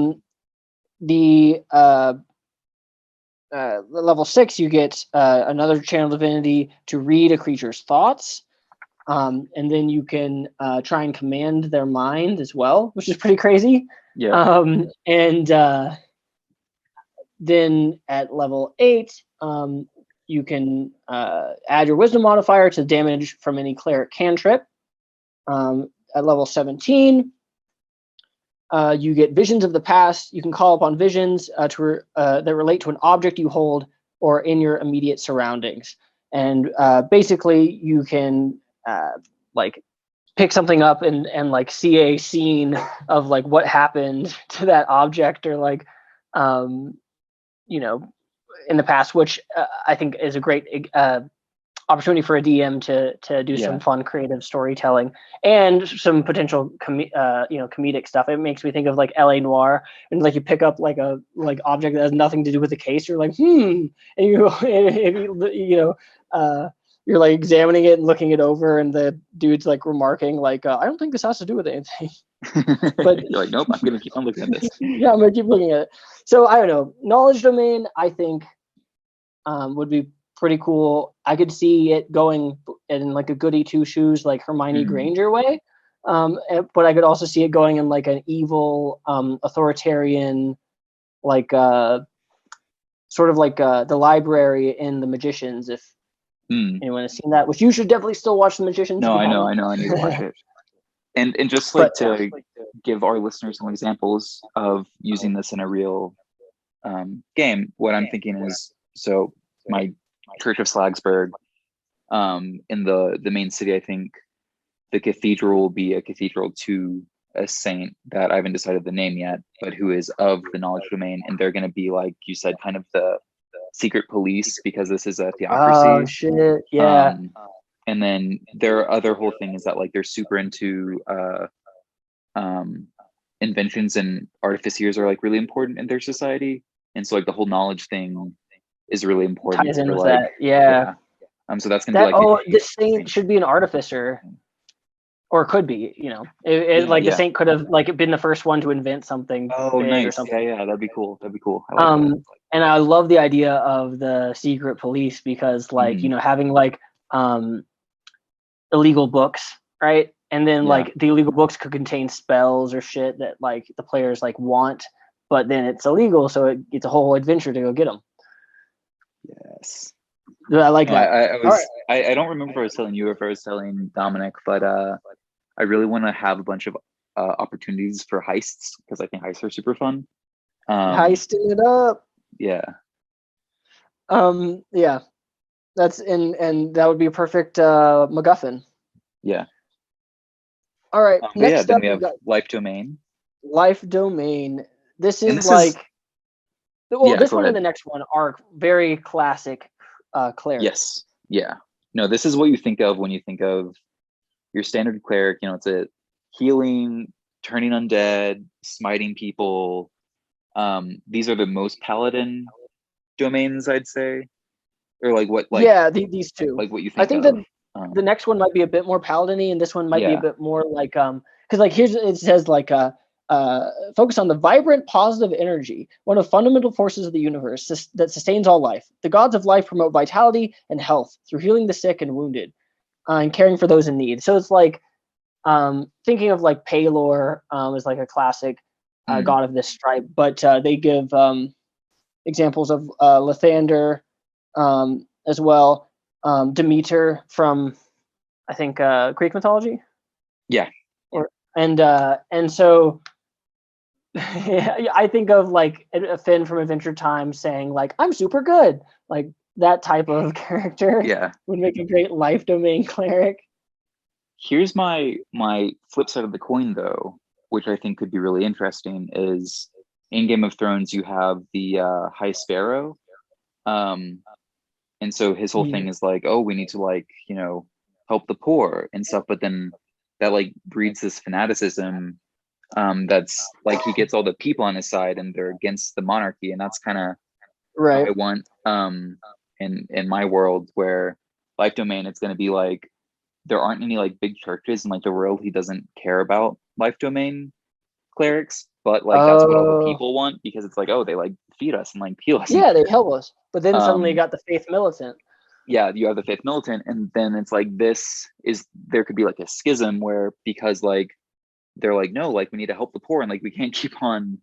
level 6, you get another channel divinity to read a creature's thoughts. And then you can try and command their mind as well, which is pretty crazy. Yeah. And then at level 8, you can add your wisdom modifier to damage from any cleric cantrip. At level 17, you get visions of the past. You can call upon visions that relate to an object you hold or in your immediate surroundings. And basically, you can like pick something up and like see a scene of like what happened to that object, or like in the past, which I think is a great opportunity for a DM to do some fun creative storytelling and some potential comedic stuff. It makes me think of like LA Noir, and like you pick up like a object that has nothing to do with the case. You're like, and you're like examining it and looking it over, and the dude's like remarking like, I don't think this has to do with anything. But you're like, nope, I'm gonna keep on looking at this. Yeah, I'm gonna keep looking at it. So I don't know. Knowledge domain, I think, would be pretty cool. I could see it going in like a goody two shoes, like Hermione Granger way. But I could also see it going in like an evil, authoritarian, like sort of like the library in The Magicians. If anyone has seen that, which you should definitely still watch The Magicians. No, I know. I need to watch it. And just like to give our listeners some examples of using this in a real game, what I'm thinking is, so my Church of Slagsburg, in the main city, I think the cathedral will be a cathedral to a saint that I haven't decided the name yet, but who is of the knowledge domain, and they're going to be, like you said, kind of the secret police, because this is a theocracy. Oh shit! Yeah. And then their other whole thing is that like they're super into inventions, and artificers are like really important in their society, and so like the whole knowledge thing is really important. Ties in with like, that, yeah. So that's gonna be like, this saint should be an artificer, or could be, the saint could have like been the first one to invent something. Oh, big nice. Or something. Yeah, that'd be cool. I like that. And I love the idea of the secret police, because like having like illegal books, right? And then like the illegal books could contain spells or shit that like the players like want, but then it's illegal, so it's a whole adventure to go get them. Yes. I like that. I don't remember if I was telling you or if I was telling Dominic, but I really want to have a bunch of opportunities for heists, because I think heists are super fun. Heisting it up. Yeah. Yeah. That's and that would be a perfect MacGuffin. Yeah. All right. Next up, we have Life Domain. Life Domain. This is like this one and the next one are very classic cleric. Yes. Yeah. No, this is what you think of when you think of your standard cleric. It's a healing, turning undead, smiting people. These are the most paladin domains, I'd say. Or like what? Like these two. Like what you think? I think that the next one might be a bit more paladin-y, and this one might be a bit more like because like here's it says like focus on the vibrant positive energy, one of fundamental forces of the universe that sustains all life. The gods of life promote vitality and health through healing the sick and wounded, and caring for those in need. So it's like thinking of like Paylor as like a classic god of this stripe, but they give examples of Lathander. As well, Demeter from, I think, Greek mythology. Yeah. And so I think of like a Finn from Adventure Time saying like, I'm super good. Like that type of character would make a great life domain cleric. Here's my flip side of the coin, though, which I think could be really interesting, is in Game of Thrones, you have the High Sparrow. And so his whole thing is like, oh, we need to like, help the poor and stuff. But then that like breeds this fanaticism that's like he gets all the people on his side and they're against the monarchy, and that's kind of right. how I want in my world, where life domain, it's going to be like there aren't any like big churches in like the world. He doesn't care about life domain clerics, but like that's what all the people want, because it's like, oh, they like feed us and like heal us. Yeah, they help us. But then suddenly you got the faith militant. Yeah, you have the faith militant, and then it's like there could be like a schism where, because like they're like, no, like we need to help the poor, and like we can't keep on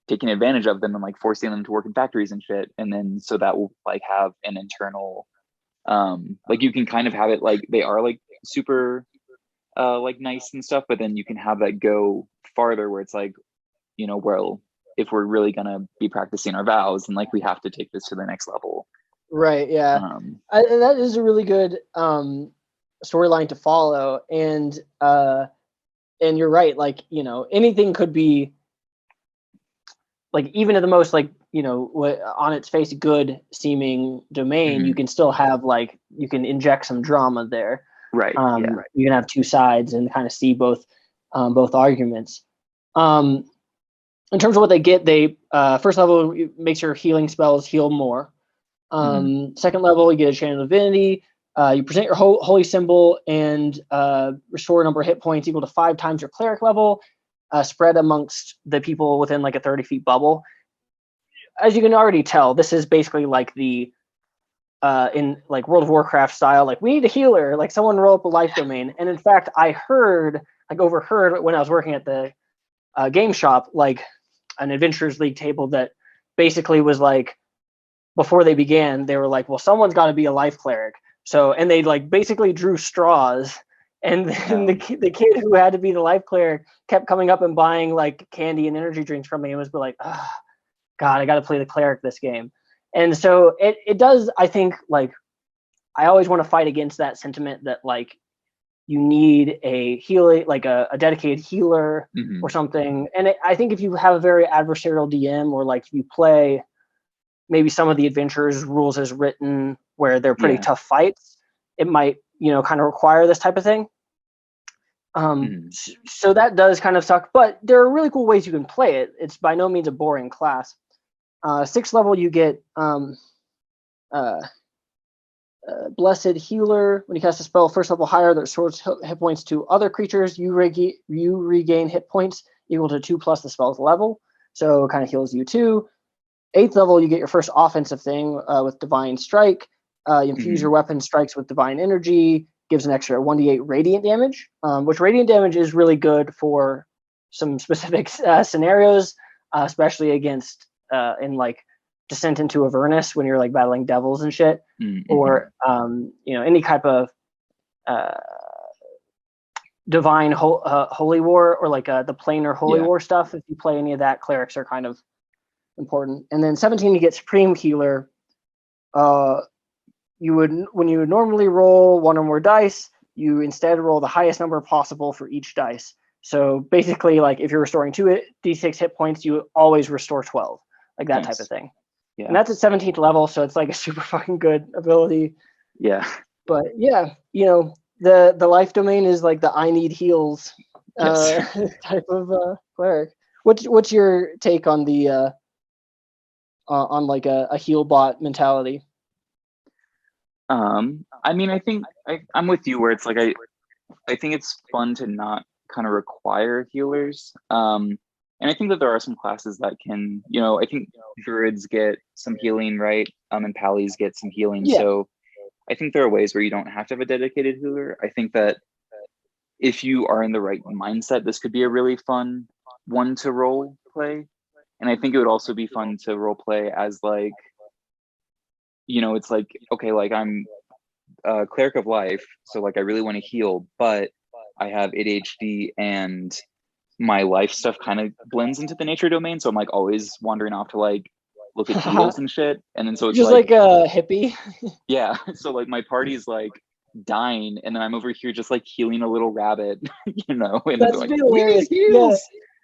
taking advantage of them and like forcing them to work in factories and shit. And then so that will like have an internal like you can kind of have it like they are like super like nice and stuff, but then you can have that go farther where it's like, you know, well, if we're really gonna be practicing our vows, and like we have to take this to the next level. Right. Yeah. That is a really good storyline to follow, and you're right. Like, you know, anything could be like, even at the most, like, you know, on its face good seeming domain, you can still have like, you can inject some drama there. Right. You can have two sides and kind of see both arguments. In terms of what they get, they first level makes your healing spells heal more. Second level, you get a channel of divinity. You present your holy symbol and restore a number of hit points equal to 5 times your cleric level, spread amongst the people within like a 30 feet bubble. As you can already tell, this is basically like the in like World of Warcraft style, like we need a healer, like someone roll up a life domain. And in fact, I overheard when I was working at the game shop, like an Adventurers League table that basically was like, before they began, they were like, well, someone's got to be a life cleric. So, and they like basically drew straws, and then the kid who had to be the life cleric kept coming up and buying like candy and energy drinks from me, and was like, oh, God, I got to play the cleric this game. And so it does, I think, like, I always want to fight against that sentiment that like you need a healer, like a dedicated healer or something. And I think if you have a very adversarial DM, or like if you play maybe some of the adventurers rules as written where they're pretty tough fights, it might, you know, kind of require this type of thing. So that does kind of suck, but there are really cool ways you can play it. It's by no means a boring class. 6th level, you get Blessed Healer. When you cast a spell first level higher that restores hit points to other creatures, you regain hit points equal to 2 plus the spell's level. So it kind of heals you too. 8th level, you get your first offensive thing with Divine Strike. You infuse your weapon strikes with Divine Energy, gives an extra 1d8 radiant damage, which radiant damage is really good for some specific scenarios, especially against in like Descent into Avernus when you're like battling devils and shit, or you know, any type of divine holy war, or like the planar holy war stuff. If you play any of that, clerics are kind of important. And then 17, you get Supreme Healer. You would, when you would normally roll 1 or more dice, you instead roll the highest number possible for each dice. So basically, like if you're restoring 2d6 hit points, you always restore 12, like that type of thing. Yeah. And that's at 17th level, so it's like a super fucking good ability. Yeah. But yeah, you know, the life domain is like the I need heals type of cleric. What's your take on the on like a heal bot mentality? I mean, I think I'm with you where it's like I think it's fun to not kind of require healers. And I think that there are some classes that can, you know, I think druids get some healing, right? And pallies get some healing. Yeah. So I think there are ways where you don't have to have a dedicated healer. I think that if you are in the right mindset, this could be a really fun one to role play. And I think it would also be fun to role play as like, you know, it's like, okay, like I'm a cleric of life, so like I really want to heal, but I have ADHD and my life stuff kind of blends into the nature domain, so I'm like always wandering off to like look at heals and shit. And then so it's just like a hippie. Yeah, so like my party's like dying, and then I'm over here just like healing a little rabbit, you know. And that's like, hilarious. Yeah.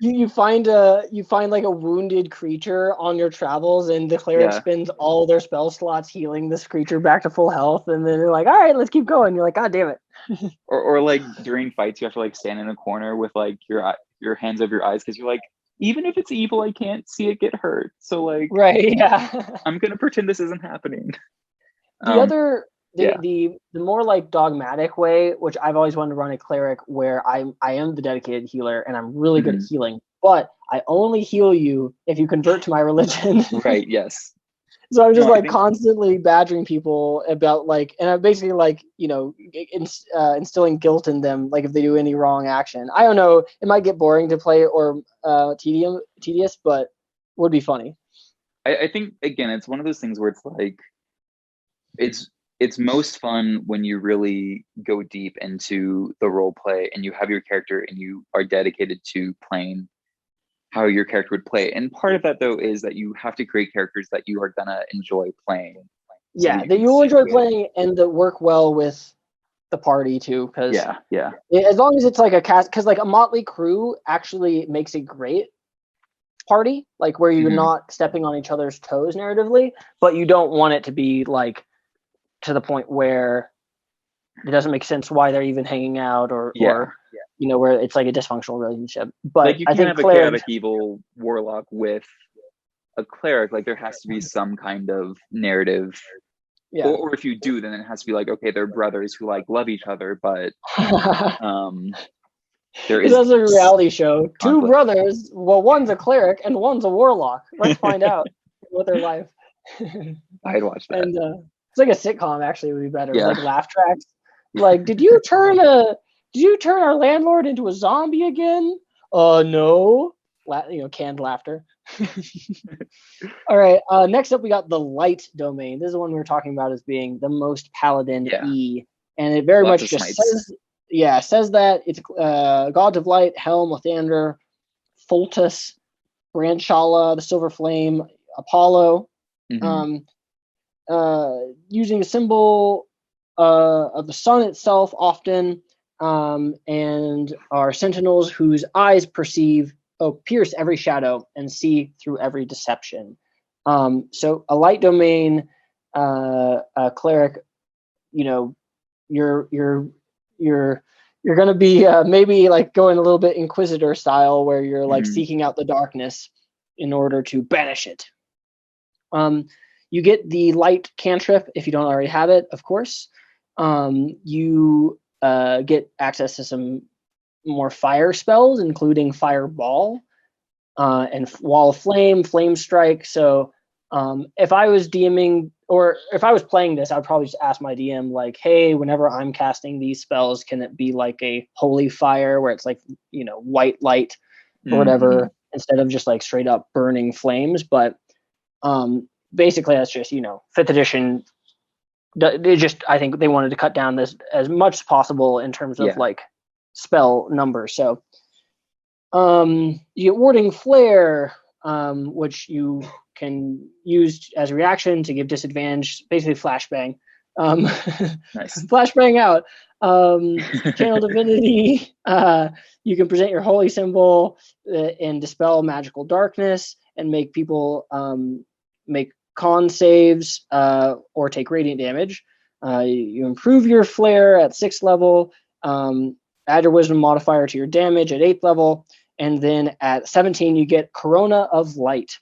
You find like a wounded creature on your travels, and the cleric spends all their spell slots healing this creature back to full health, and then they're like, all right, let's keep going. You're like, God damn it. or like during fights you have to like stand in a corner with like your hands over your eyes because you're like, even if it's evil, I can't see it get hurt. So like, right, yeah. I'm gonna pretend this isn't happening. The other Yeah. the more like dogmatic way, which I've always wanted to run a cleric where I am the dedicated healer and I'm really good at healing, but I only heal you if you convert to my religion. Right. Yes. So I'm just No, I like think constantly badgering people about like, and I'm basically like, you know, instilling guilt in them, like if they do any wrong action. I don't know, it might get boring to play or tedious, but would be funny. I think again, it's one of those things where it's like it's most fun when you really go deep into the role play and you have your character and you are dedicated to playing how your character would play. And part of that though is that you have to create characters that you are gonna enjoy playing. So Yeah, you that can you'll stick enjoy with. playing and that work well with the party too, because Yeah. as long as it's like a cast, because like a motley crew actually makes a great party, like where you're not stepping on each other's toes narratively, but you don't want it to be like to the point where it doesn't make sense why they're even hanging out or you know, where it's like a dysfunctional relationship. Like But you I can't think have a clerics, chaotic evil warlock with a cleric. Like there has to be some kind of narrative. yeah. Or if you do, then it has to be like, okay, they're brothers who like love each other, but there It is does a reality show. Two conflict. brothers. Well, one's a cleric and one's a warlock. Let's find out what their life. I'd watch that. And it's like a sitcom. Actually, would be better with Yeah. like laugh tracks. Like, did you turn our landlord into a zombie again? No. Canned laughter. All right. Next up, we got the light domain. This is the one we were talking about as being the most paladin y, and it very Lots much of just smites. says that it's gods of light, Helm, Lathander, Foltus, Branchala, the Silver Flame, Apollo. Um, using a symbol of the sun itself often, and are sentinels whose eyes pierce every shadow and see through every deception. So a light domain a cleric, you know, you're going to be maybe like going a little bit Inquisitor style, where you're like seeking out the darkness in order to banish it. You get the light cantrip if you don't already have it, of course. You get access to some more fire spells, including Fireball and Wall of Flame, Flame Strike. So if I was DMing or if I was playing this, I'd probably just ask my DM like, hey, whenever I'm casting these spells, can it be like a holy fire where it's like, you know, white light or whatever, instead of just like straight up burning flames? But basically that's just, you know, 5th edition. I think they wanted to cut down this as much as possible in terms of like spell numbers. So you get Warding Flare, which you can use as a reaction to give disadvantage, basically flashbang. Nice. Flashbang out. Channel Divinity. You can present your holy symbol and dispel magical darkness and make people make con saves or take radiant damage. You improve your flare at 6th level. Add your wisdom modifier to your damage at 8th level. And then at 17, you get Corona of Light,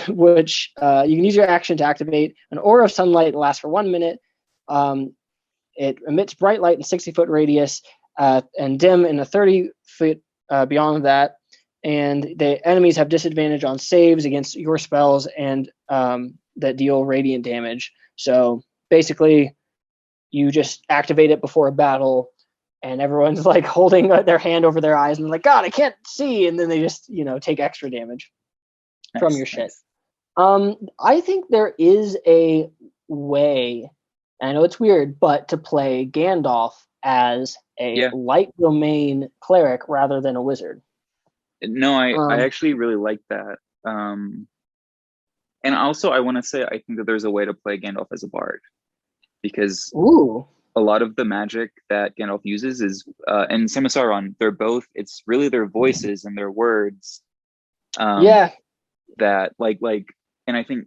which you can use your action to activate an aura of sunlight that lasts for 1 minute. It emits bright light in 60-foot radius and dim in a 30-foot beyond that. And the enemies have disadvantage on saves against your spells and that deal radiant damage. So basically, you just activate it before a battle, and everyone's like holding their hand over their eyes and like, God, I can't see. And then they just, you know, take extra damage from your shit. I think there is a way, I know it's weird, but to play Gandalf as a light domain cleric rather than a wizard. No, I actually really like that. And also I want to say I think that there's a way to play Gandalf as a bard, because a lot of the magic that Gandalf uses is and Sauron, it's really their voices and their words that like and I think,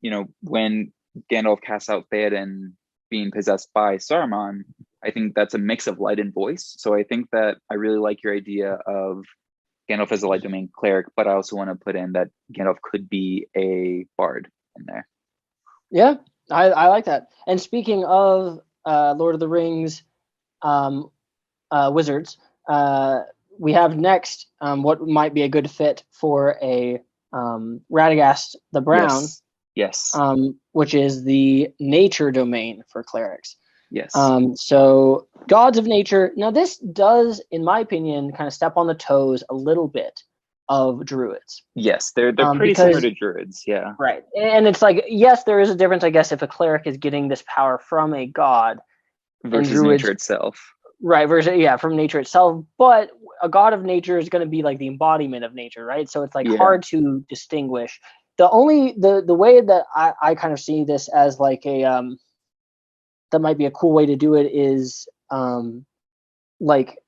you know, when Gandalf casts out Theoden being possessed by Saruman, I think that's a mix of light and voice. So I think that I really like your idea of Gandalf as a light domain cleric, but I also want to put in that Gandalf could be a bard in there. Yeah, I like that. And speaking of Lord of the Rings wizards, we have next what might be a good fit for a Radagast the Brown. Yes. Which is the nature domain for clerics. Yes. So gods of nature. Now this does, in my opinion, kind of step on the toes a little bit of druids. Yes, they're pretty similar to druids. Yeah. Right. And it's like, yes, there is a difference, I guess, if a cleric is getting this power from a god versus nature itself. Right. From nature itself. But a god of nature is going to be like the embodiment of nature, right? So it's like hard to distinguish. The way that I kind of see this as like a that might be a cool way to do it is like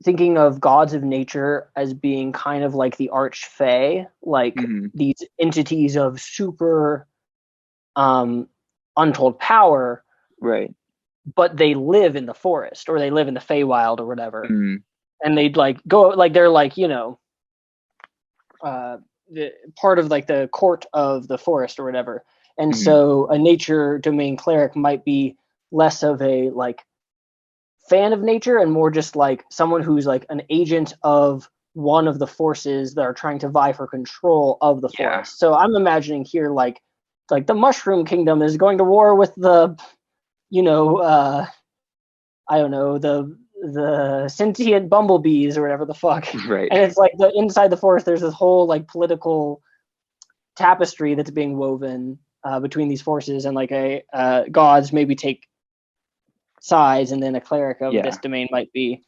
thinking of gods of nature as being kind of like the archfey, like these entities of super untold power, right? But they live in the forest or they live in the Feywild or whatever, and they'd like go like they're like the part of like the court of the forest or whatever. And so a nature domain cleric might be less of a like fan of nature and more just like someone who's like an agent of one of the forces that are trying to vie for control of the forest. So I'm imagining here like the Mushroom Kingdom is going to war with the I don't know, the sentient bumblebees or whatever the fuck. Right. And it's like inside the forest there's this whole like political tapestry that's being woven between these forces, and like gods maybe take sides, and then a cleric of this domain might be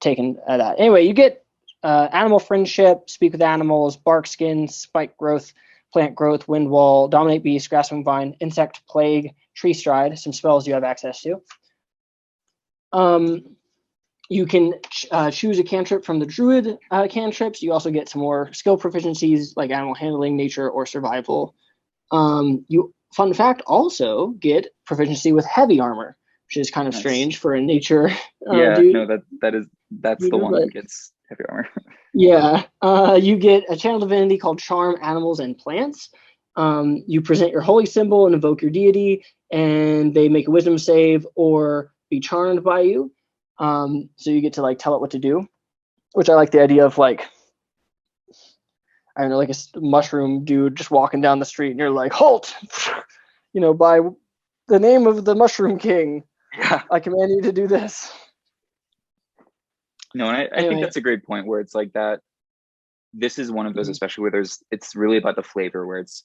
taken at that. Anyway, you get animal friendship, speak with animals, bark skin, spike growth, plant growth, wind wall, dominate beast, grasping vine, insect plague, tree stride, some spells you have access to. You can choose a cantrip from the druid cantrips. You also get some more skill proficiencies like animal handling, nature, or survival. You, fun fact, also get proficiency with heavy armor, which is kind of strange for a nature dude. No, that's the one that gets heavy armor. You get a channel divinity called Charm Animals and Plants. You present your holy symbol and invoke your deity, and they make a wisdom save or be charmed by you. So you get to like tell it what to do, which I like the idea of like, I don't know, like a mushroom dude just walking down the street and you're like, halt, by the name of the Mushroom King, I command you to do this. No, and I think that's a great point where it's like that. This is one of those, especially where it's really about the flavor, where it's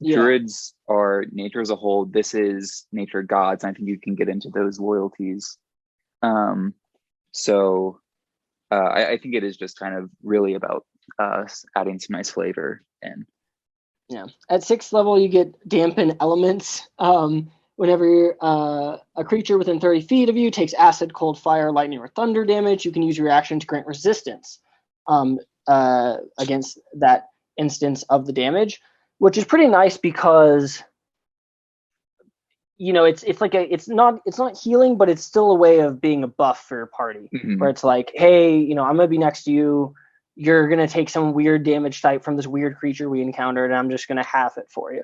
druids are nature as a whole. This is nature gods. And I think you can get into those loyalties. So I think it is just kind of really about adding some nice flavor in. At 6th level, you get Dampened Elements. Whenever a creature within 30 feet of you takes acid, cold, fire, lightning, or thunder damage, you can use your action to grant resistance against that instance of the damage, which is pretty nice because it's like it's not healing, but it's still a way of being a buff for your party, where it's like, hey, I'm gonna be next to you. You're gonna take some weird damage type from this weird creature we encountered, and I'm just gonna half it for you.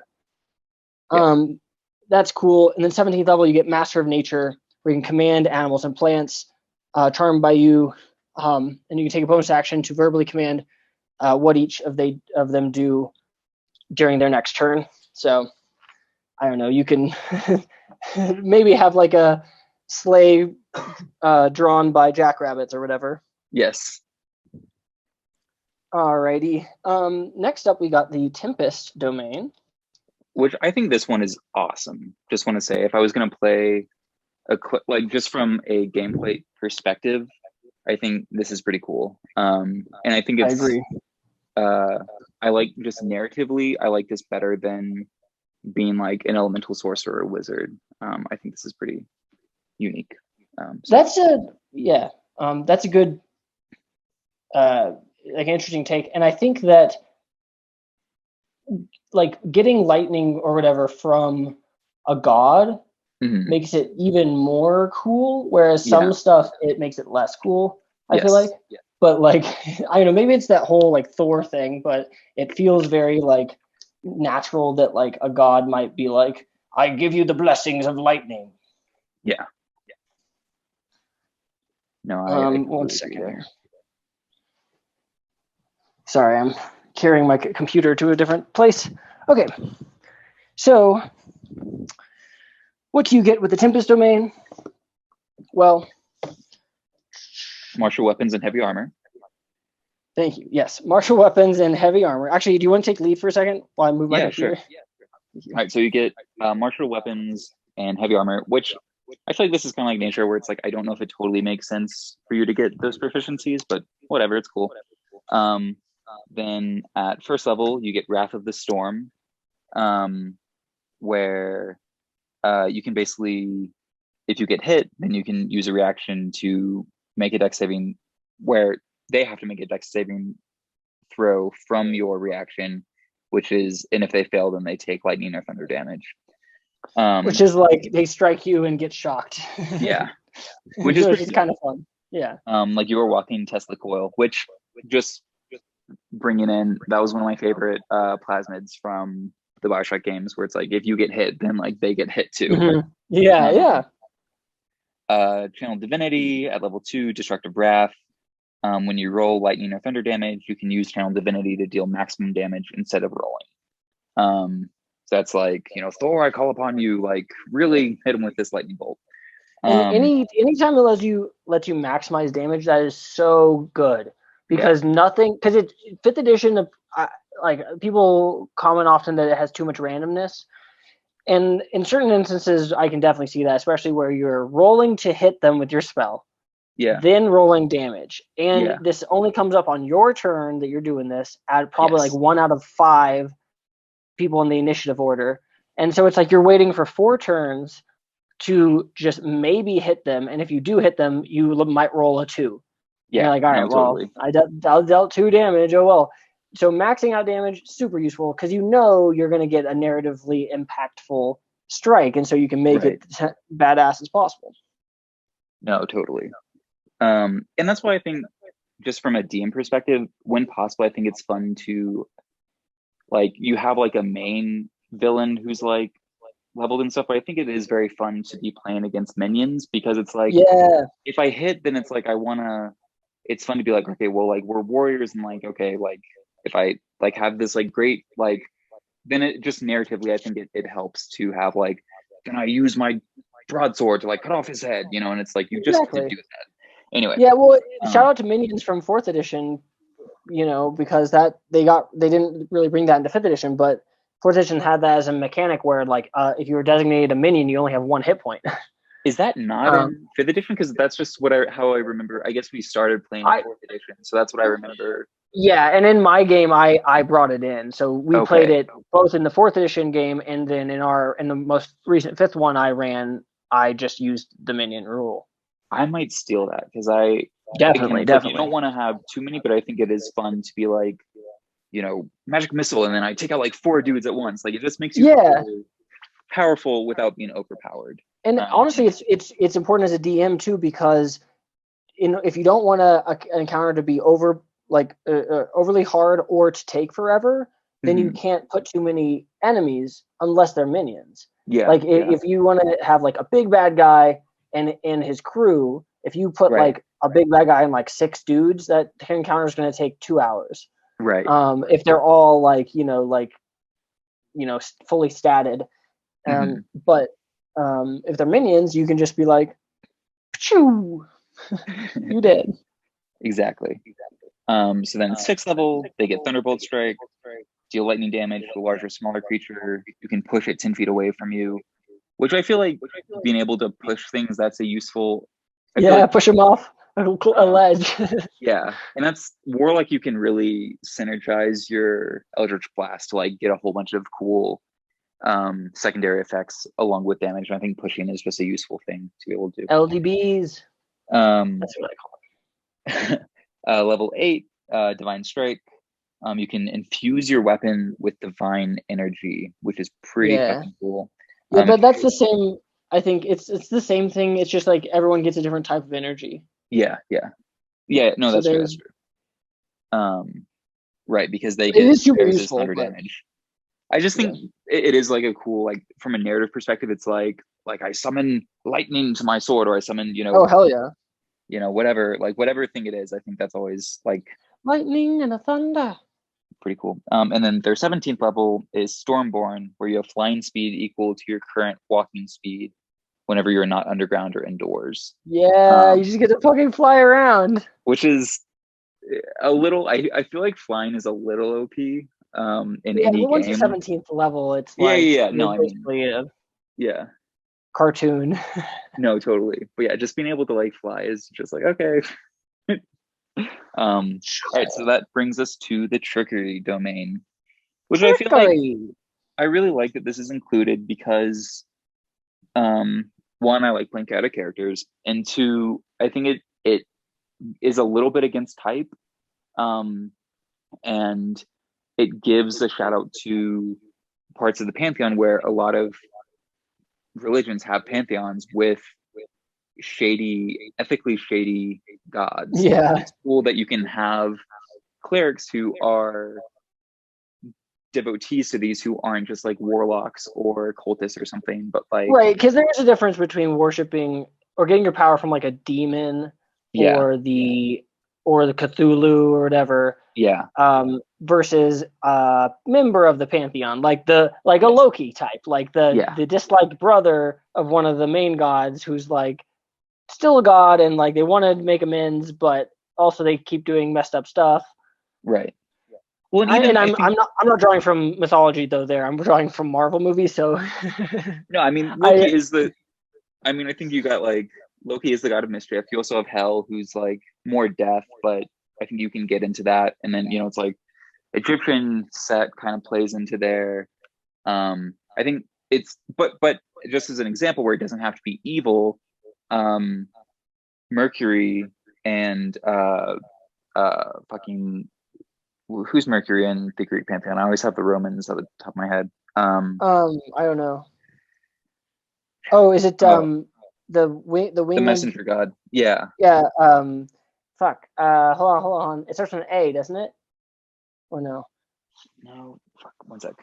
That's cool. And then 17th level, you get Master of Nature, where you can command animals and plants, charmed by you, and you can take a bonus action to verbally command what each of them do during their next turn. So I don't know, you can maybe have like a sleigh drawn by jackrabbits or whatever. Yes. Alrighty. Next up, we got the Tempest domain, which I think this one is awesome. Just want to say, if I was going to play just from a gameplay perspective, I think this is pretty cool. And I think I agree. I like just narratively, I like this better than being like an elemental sorcerer or wizard. I think this is pretty unique. That's a good interesting take. And I think that like getting lightning or whatever from a god makes it even more cool, whereas some stuff it makes it less cool. I feel like, but like I don't know, maybe it's that whole like Thor thing, but it feels very like natural that like a god might be like, I give you the blessings of lightning. Yeah. No, one second here. Sorry, I'm carrying my computer to a different place. Okay, so what do you get with the Tempest Domain? Well, martial weapons and heavy armor. Thank you. Yes, martial weapons and heavy armor. Actually, do you want to take lead for a second while I move my computer? Sure. All right, so you get martial weapons and heavy armor, which I feel like this is kind of like nature, where it's like I don't know if it totally makes sense for you to get those proficiencies, but whatever, it's cool. Then at first level, you get Wrath of the Storm, where you can basically, if you get hit, then you can use a reaction to make a dex saving, where they have to make a dex saving throw from your reaction, which is, and if they fail, then they take lightning or thunder damage. Which is like they strike you and get shocked. Yeah, which is kind of fun. Yeah. Like you were walking Tesla coil, which just bringing in, that was one of my favorite plasmids from the Bioshock games, where it's like if you get hit, then like they get hit too. Yeah. Channel Divinity at level 2, Destructive Wrath. When you roll lightning or thunder damage, you can use Channel Divinity to deal maximum damage instead of rolling. So that's like, Thor, I call upon you, like really hit him with this lightning bolt. Anytime it lets you maximize damage, that is so good, because nothing, because it's 5th edition, like people comment often that it has too much randomness. And in certain instances, I can definitely see that, especially where you're rolling to hit them with your spell. Then rolling damage. And this only comes up on your turn that you're doing this at probably like 1 out of 5 people in the initiative order. And so it's like you're waiting for 4 turns to just maybe hit them. And if you do hit them, you might roll a 2. Yeah. And you're like, all right, totally. I dealt 2 damage. Oh, well. So maxing out damage, super useful, because you're going to get a narratively impactful strike. And so you can make it badass as possible. No, totally. And that's why I think, just from a DM perspective, when possible, I think it's fun to, like, you have like a main villain who's like leveled and stuff, but I think it is very fun to be playing against minions, because it's like, if I hit, then it's like it's fun to be like, okay, well, like we're warriors, and like, okay, like if I like have this like great, like, then it just narratively, I think it helps to have like, can I use my broadsword to like cut off his head, and it's like you just did do that. Anyway. Yeah, well, shout out to minions from 4th edition, because that they didn't really bring that into 5th edition, but 4th edition had that as a mechanic where like if you were designated a minion, you only have 1 hit point. Is that not in 5th edition? Because that's just how I remember. I guess we started playing 4th edition, so that's what I remember. Yeah, and in my game, I brought it in. So we played it both in the 4th edition game, and then in the most recent 5th one I ran, I just used the minion rule. I might steal that, because I definitely you don't want to have too many, but I think it is fun to be like, magic missile, and then I take out like 4 dudes at once. Like it just makes you feel powerful without being overpowered. And honestly, it's important as a DM too, because if you don't want an encounter to be overly hard or to take forever, then you can't put too many enemies unless they're minions. If you want to have like a big bad guy and his crew, if you put like a big bad guy and like 6 dudes, that encounter is going to take 2 hours. Right. If they're all fully statted. But if they're minions, you can just be like, Pshoo! You did. Exactly. So then 6th level, they get Thunderbolt Strike, deal lightning damage to a larger, smaller creature. You can push it 10 feet away from you, which I feel like being able to push things, that's a useful. Push them off a ledge. And that's Warlock. You can really synergize your Eldritch Blast to like get a whole bunch of cool secondary effects along with damage. And I think pushing is just a useful thing to be able to do. LDBs. That's what I call it. Level 8, Divine Strike. You can infuse your weapon with divine energy, which is pretty fucking cool. Yeah, but that's the same. I think it's the same thing. It's just like everyone gets a different type of energy. Yeah. No, So that's true. That's true. Right, because they it get is super resist useful, thunder but damage. I just think it is like a cool, like from a narrative perspective, it's like I summon lightning to my sword, or I summon, oh hell yeah, whatever, like whatever thing it is. I think that's always like lightning and a thunder. pretty cool. And then their 17th level is Stormborn, where you have flying speed equal to your current walking speed whenever you're not underground or indoors. Yeah, you just get to fucking fly around. Which is a little, I feel like flying is a little OP in any once game. you're 17th level, it's yeah. No, I mean, a cartoon. No, totally. But yeah, just being able to like fly is just like, okay. All right, so that brings us to the Trickery Domain, which I feel like I really like that this is included because one, I like playing chaotic characters, and two, I think it is a little bit against type, and it gives a shout out to parts of the pantheon where a lot of religions have pantheons with ethically shady gods. Yeah, it's cool that you can have clerics who are devotees to these who aren't just like warlocks or cultists or something, but like right, because there is a difference between worshiping or getting your power from like a demon or the Cthulhu or whatever, versus a member of the pantheon, like a Loki type, like the disliked brother of one of the main gods, who's like still a god and like they want to make amends, but also they keep doing messed up stuff. Right. Well, I'm not drawing from mythology though. I'm drawing from Marvel movies. So no, I mean Loki is the. I mean, I think you got like Loki is the god of mischief. You also have Hel, who's like more death, but I think you can get into that. And then it's like Egyptian set kind of plays into there. I think it's but just as an example where it doesn't have to be evil, Mercury and fucking who's Mercury in the Greek pantheon? I always have the Romans at the top of my head. I don't know. Oh, is it the wing? The messenger god? Yeah. Yeah. Fuck. Hold on. It starts with an A, doesn't it? Or no? No. Fuck. 1 sec.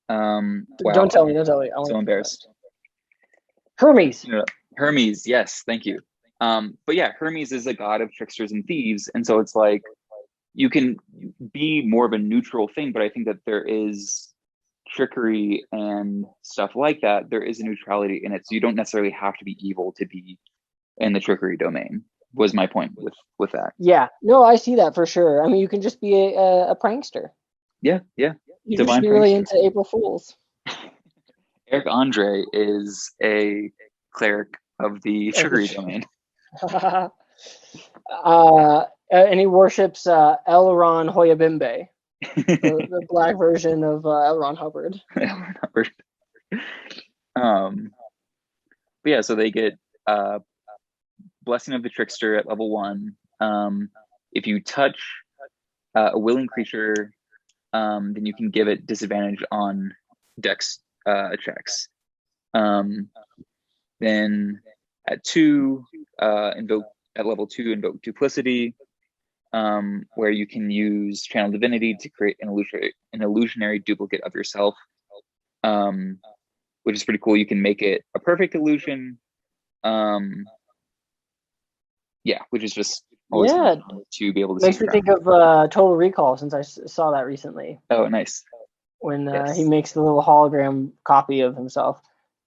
Wow. Don't tell me. I'm so embarrassed. Hermes. Hermes. Yes. Thank you. But yeah, Hermes is a god of tricksters and thieves, and so it's like you can be more of a neutral thing, but I think that there is trickery and stuff like that. There is a neutrality in it, so you don't necessarily have to be evil to be in the trickery domain. Was my point with that? Yeah, no, I see that for sure. I mean, you can just be a prankster. Yeah. You just be really into April Fools. Eric Andre is a cleric of the trickery domain. And he worships Elron Hoyabimbe, the black version of Elron Hubbard. But yeah, so they get Blessing of the Trickster at level 1. If you touch a willing creature, then you can give it disadvantage on dex checks. Then at 2, at level 2, invoke Duplicity, where you can use Channel Divinity to create an illusionary duplicate of yourself, which is pretty cool. You can make it a perfect illusion. Which is just always fun to be able to. Makes me think of Total Recall, since I saw that recently. Oh, nice. When he makes the little hologram copy of himself,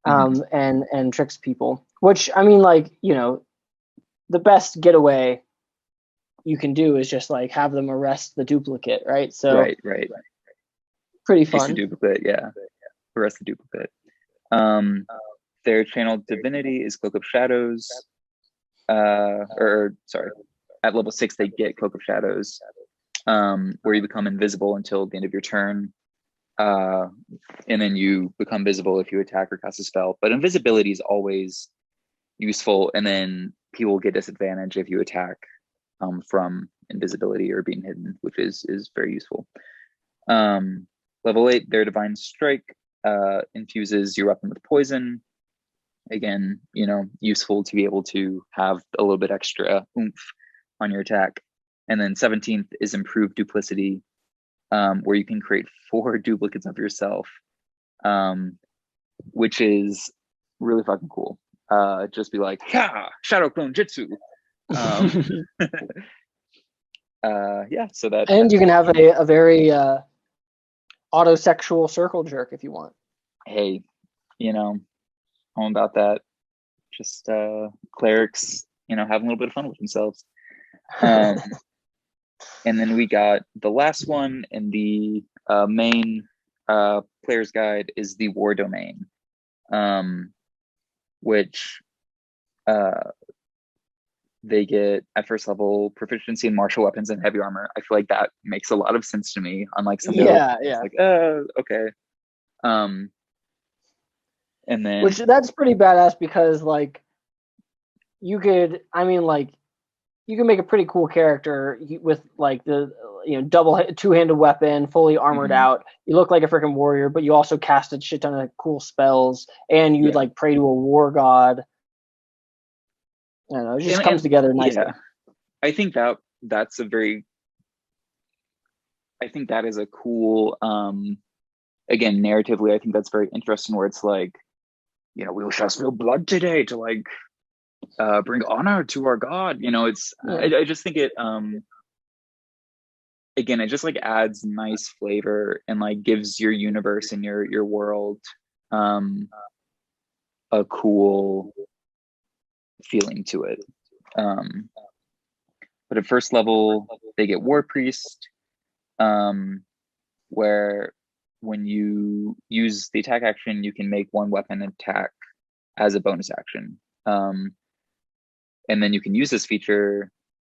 and tricks people. Which, I mean, like, the best getaway you can do is just like have them arrest the duplicate, right? So right. Pretty fun. Chase the duplicate, yeah. Arrest the duplicate. Their channel Divinity is Cloak of Shadows. At level 6 they get Cloak of Shadows, where you become invisible until the end of your turn, and then you become visible if you attack or cast a spell. But invisibility is always useful, and then people get disadvantage if you attack from invisibility or being hidden, which is very useful. Level 8, their Divine Strike infuses your weapon with poison. Again, useful to be able to have a little bit extra oomph on your attack. And then 17th is improved duplicity, where you can create 4 duplicates of yourself, which is really fucking cool. Just be like, yeah, shadow clone jutsu. Yeah, so that. And you can have a very autosexual circle jerk if you want. Hey, all about that. Just clerics, having a little bit of fun with themselves. And then we got the last one in the main player's guide is the war domain, which they get at first level proficiency in martial weapons and heavy armor. I feel like that makes a lot of sense to me, unlike some like, okay. And then, which that's pretty badass, because like you can make a pretty cool character with like the double two-handed weapon, fully armored out. You look like a freaking warrior, but you also cast a shit ton of cool spells, and you like pray to a war god. I don't know, it just comes together nicely. Yeah. I think that is a cool, again, narratively, I think that's very interesting, where it's like, we shall spill blood today to like bring honor to our god. I just think it, again, it just like adds nice flavor and like gives your universe and your world a cool feeling to it. But at first level, they get War Priest, where when you use the attack action, you can make one weapon attack as a bonus action. And then you can use this feature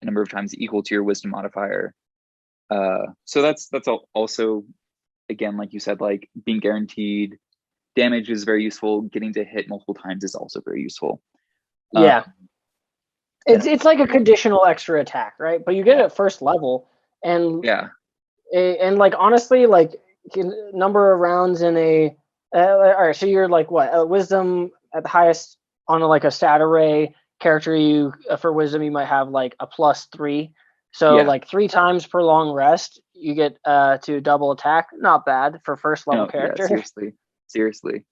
a number of times equal to your wisdom modifier. So that's also, again, like you said, like being guaranteed damage is very useful. Getting to hit multiple times is also very useful. Yeah. It's like a conditional extra attack, right? But you get it at first level, and like honestly, like number of rounds in a all right. So you're like what, wisdom at the highest on a stat array character. You for wisdom you might have like a +3. So like 3 times per long rest, you get to double attack. Not bad for first level character. Yeah, seriously.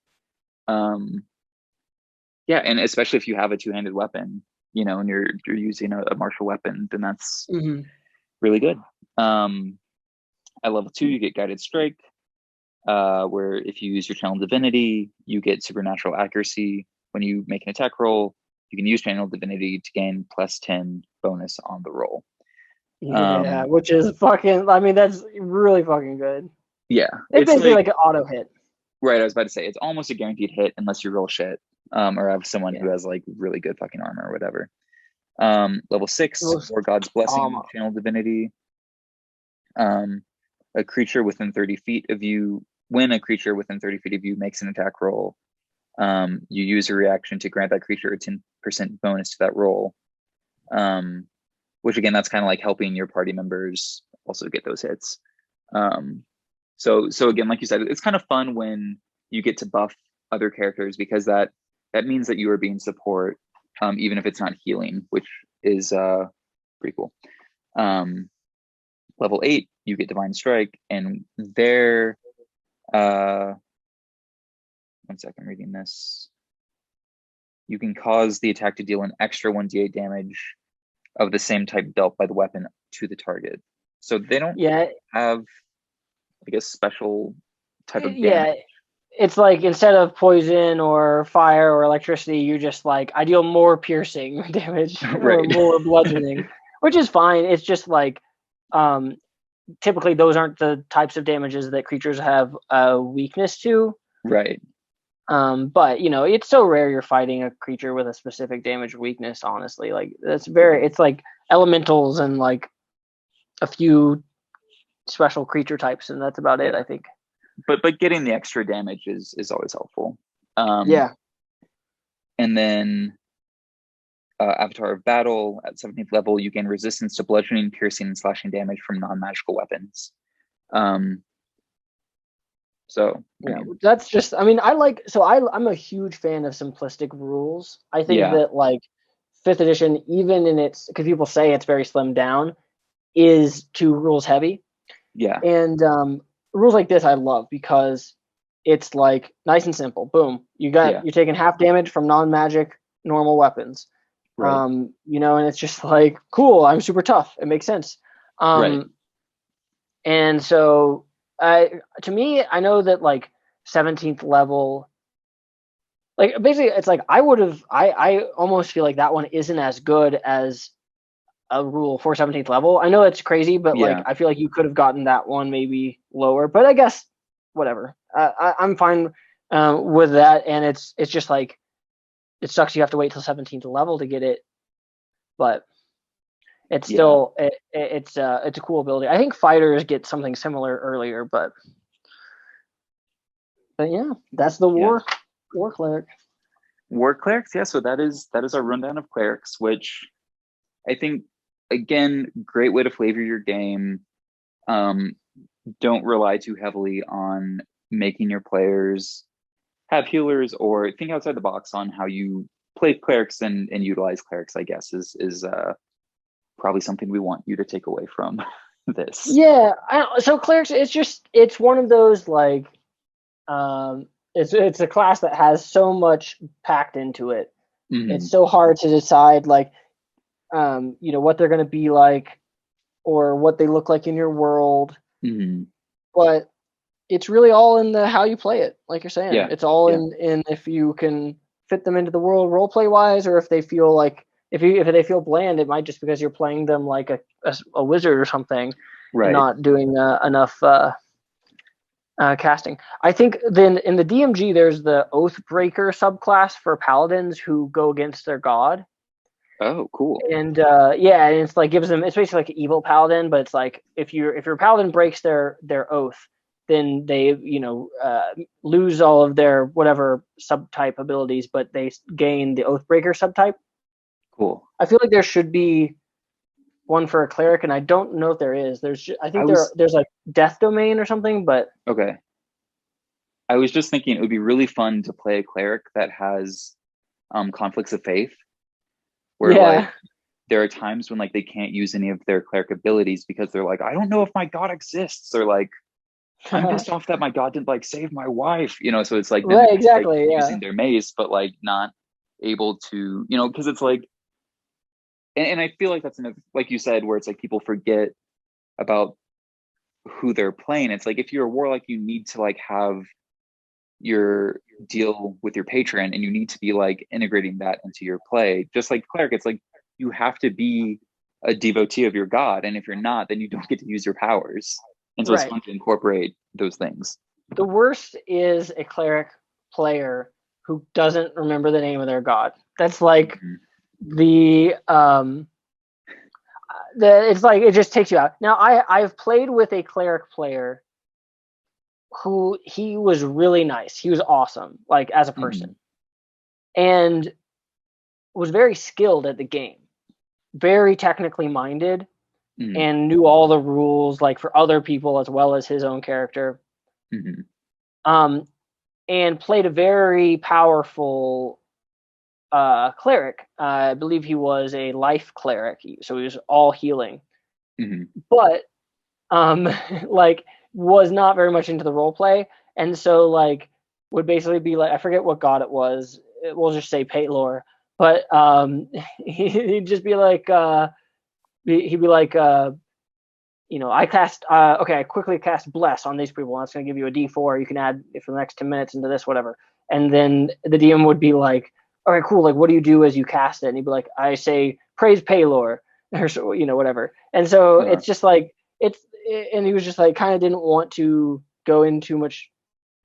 Yeah, and especially if you have a two-handed weapon, and you're using a martial weapon, then that's really good. At level 2, you get Guided Strike, where if you use your Channel Divinity, you get supernatural accuracy. When you make an attack roll, you can use Channel Divinity to gain +10 bonus on the roll. Yeah, which is fucking, that's really fucking good. Yeah. It's basically like an auto hit. Right, I was about to say, it's almost a guaranteed hit unless you roll shit, or have someone who has like really good fucking armor or whatever. Level 6, or God's Blessing, Channel Divinity. A creature within 30 feet of you, when a creature within 30 feet of you makes an attack roll, you use a reaction to grant that creature a 10% bonus to that roll. Which again, that's kind of like helping your party members also get those hits. So again, like you said, it's kind of fun when you get to buff other characters, because that means that you are being support, even if it's not healing, which is pretty cool. Level 8, you get Divine Strike, and there, 1 second, reading this. You can cause the attack to deal an extra 1d8 damage of the same type dealt by the weapon to the target. So they don't have, I guess, special type of damage. Yeah, it's like instead of poison or fire or electricity, you just like, I deal more piercing damage or more bludgeoning, which is fine. It's just like, typically those aren't the types of damages that creatures have a weakness to. Right. But it's so rare you're fighting a creature with a specific damage weakness, honestly. Like it's like elementals and like a few special creature types, and that's about it, I think. But getting the extra damage is always helpful. And then Avatar of Battle, at 17th level, you gain resistance to bludgeoning, piercing, and slashing damage from non-magical weapons. So yeah, that's just, I mean, I'm a huge fan of simplistic rules. I think that like 5th edition, even in its, because people say it's very slimmed down, is too rules heavy. Yeah. And rules like this I love because it's like nice and simple. Boom. You're taking half damage from non-magic normal weapons. Right. You know, and it's just like, cool, I'm super tough. It makes sense. Right. And so to me, I know that like 17th level, like basically it's like I almost feel like that one isn't as good as a rule for 17th level. I know it's crazy, but like I feel like you could have gotten that one maybe lower, but I guess whatever. I'm fine with that, and it's just like it sucks you have to wait till 17th level to get it, but it's still it's a cool ability. I think fighters get something similar earlier, but yeah, that's the war cleric. War clerics, yeah. So that is our rundown of clerics, which I think, again, great way to flavor your game. Don't rely too heavily on making your players have healers, or think outside the box on how you play clerics and utilize clerics, I guess, is probably something we want you to take away from this. Yeah, so clerics, it's one of those like, it's a class that has so much packed into it. Mm-hmm. It's so hard to decide like, you know, what they're going to be like or what they look like in your world. Mm-hmm. But it's really all in the how you play it, like you're saying. It's all in if you can fit them into the world role play wise, or if they feel like if they feel bland, it might just because you're playing them like a wizard or something, and not doing enough casting. I think then in the DMG there's the Oathbreaker subclass for paladins who go against their god. Oh, cool. And and it's like it's basically like an evil paladin, but it's like if your paladin breaks their oath, then they lose all of their whatever subtype abilities, but they gain the Oathbreaker subtype. Cool. I feel like there should be one for a cleric, and I don't know if there is. There's like Death Domain or something, but okay. I was just thinking it would be really fun to play a cleric that has conflicts of faith, where like there are times when like they can't use any of their cleric abilities because they're like, I don't know if my god exists, or like I'm pissed off that my god didn't like save my wife, you know. So it's like using their mace, but like not able to, you know, because it's like, and I feel like that's like you said, where it's like people forget about who they're playing. It's like if you're a warlock, you need to like have your deal with your patron, and you need to be like integrating that into your play. Just like cleric, it's like you have to be a devotee of your god, and if you're not, then you don't get to use your powers. And so it's fun to incorporate those things. The worst is a cleric player who doesn't remember the name of their god. That's like it's like it just takes you out. Now I've played with a cleric player who he was really nice. He was awesome, like as a person, and was very skilled at the game, very technically minded, and knew all the rules, like for other people as well as his own character. And played a very powerful cleric. I believe he was a life cleric, so he was all healing. But like was not very much into the role play, and so like would basically be like, I forget what god it was. We'll just say Paylor, but he'd just be like he'd be like you know, I quickly cast Bless on these people. That's going to give you a D4. You can add it for the next 10 minutes into this, whatever. And then the DM would be like, all right, cool. Like, what do you do as you cast it? And he'd be like, I say, praise Paylor, or so, you know, whatever. And so it's just like, and he was just like, kind of didn't want to go in too much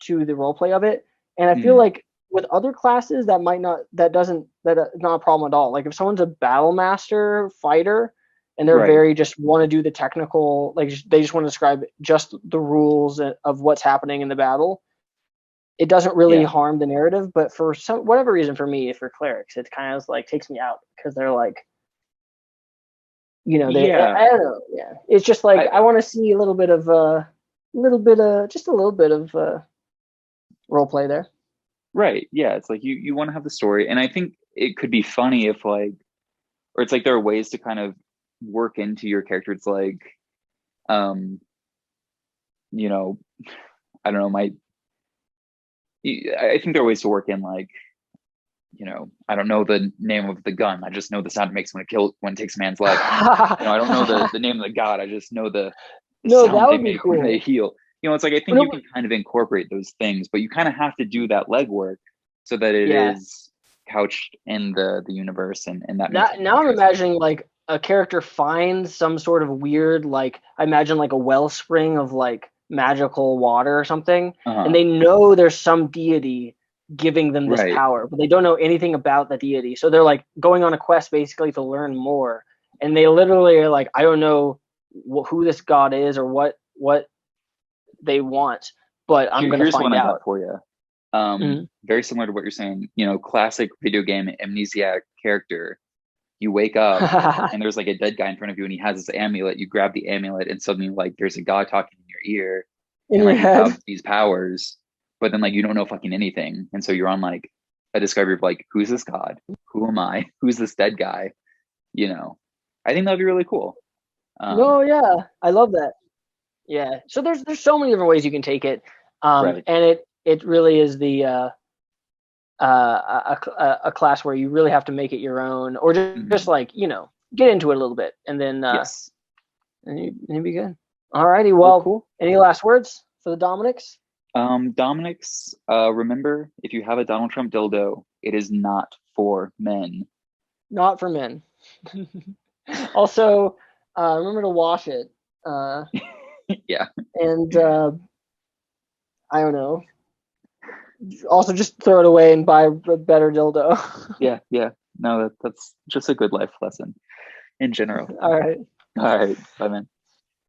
to the role play of it. And I feel like with other classes that's not a problem at all. Like if someone's a battle master fighter, and they're very just want to do the technical, like they just want to describe just the rules of what's happening in the battle. It doesn't really harm the narrative, but for whatever reason, for me, for clerics, it kind of like takes me out because they're like, you know, I don't know. Yeah, it's just like I want to see just a little bit of role play there. Right. Yeah. It's like you want to have the story. And I think it could be funny if like, or it's like there are ways to kind of work into your character. It's like, you know, I don't know, I think there are ways to work in like, you know, I don't know the name of the gun. I just know the sound it makes when it takes a man's life. You know, I don't know the name of the god. I just know the No, sound that they would be make cool. when they heal. You know, it's like I think you can kind of incorporate those things, but you kind of have to do that legwork so that it is couched in the universe and that makes it now I'm imagining like a character finds some sort of weird, like I imagine like a wellspring of like magical water or something, and they know there's some deity giving them this power, but they don't know anything about the deity. So they're like going on a quest basically to learn more, and they literally are like, I don't know who this god is or what they want, but I'm going to find out. I got for you. Very similar to what you're saying, you know, classic video game amnesiac character. You wake up and there's like a dead guy in front of you and he has this amulet. You grab the amulet and suddenly like there's a god talking in your ear and like you have these powers, but then like you don't know fucking anything. And so you're on like a discovery of like, who's this god? Who am I? Who's this dead guy? You know, I think that'd be really cool. No, yeah, I love that. Yeah, so there's so many different ways you can take it, and it really is the a class where you really have to make it your own, or just like, you know, get into it a little bit, and then and you'd be good. Alrighty, well, cool. Any last words for the Dominics? Dominics, remember, if you have a Donald Trump dildo, it is not for men. Not for men. Also, remember to wash it. Yeah. And I don't know. Also, just throw it away and buy a better dildo. Yeah. No, that's just a good life lesson in general. All right. Bye, man.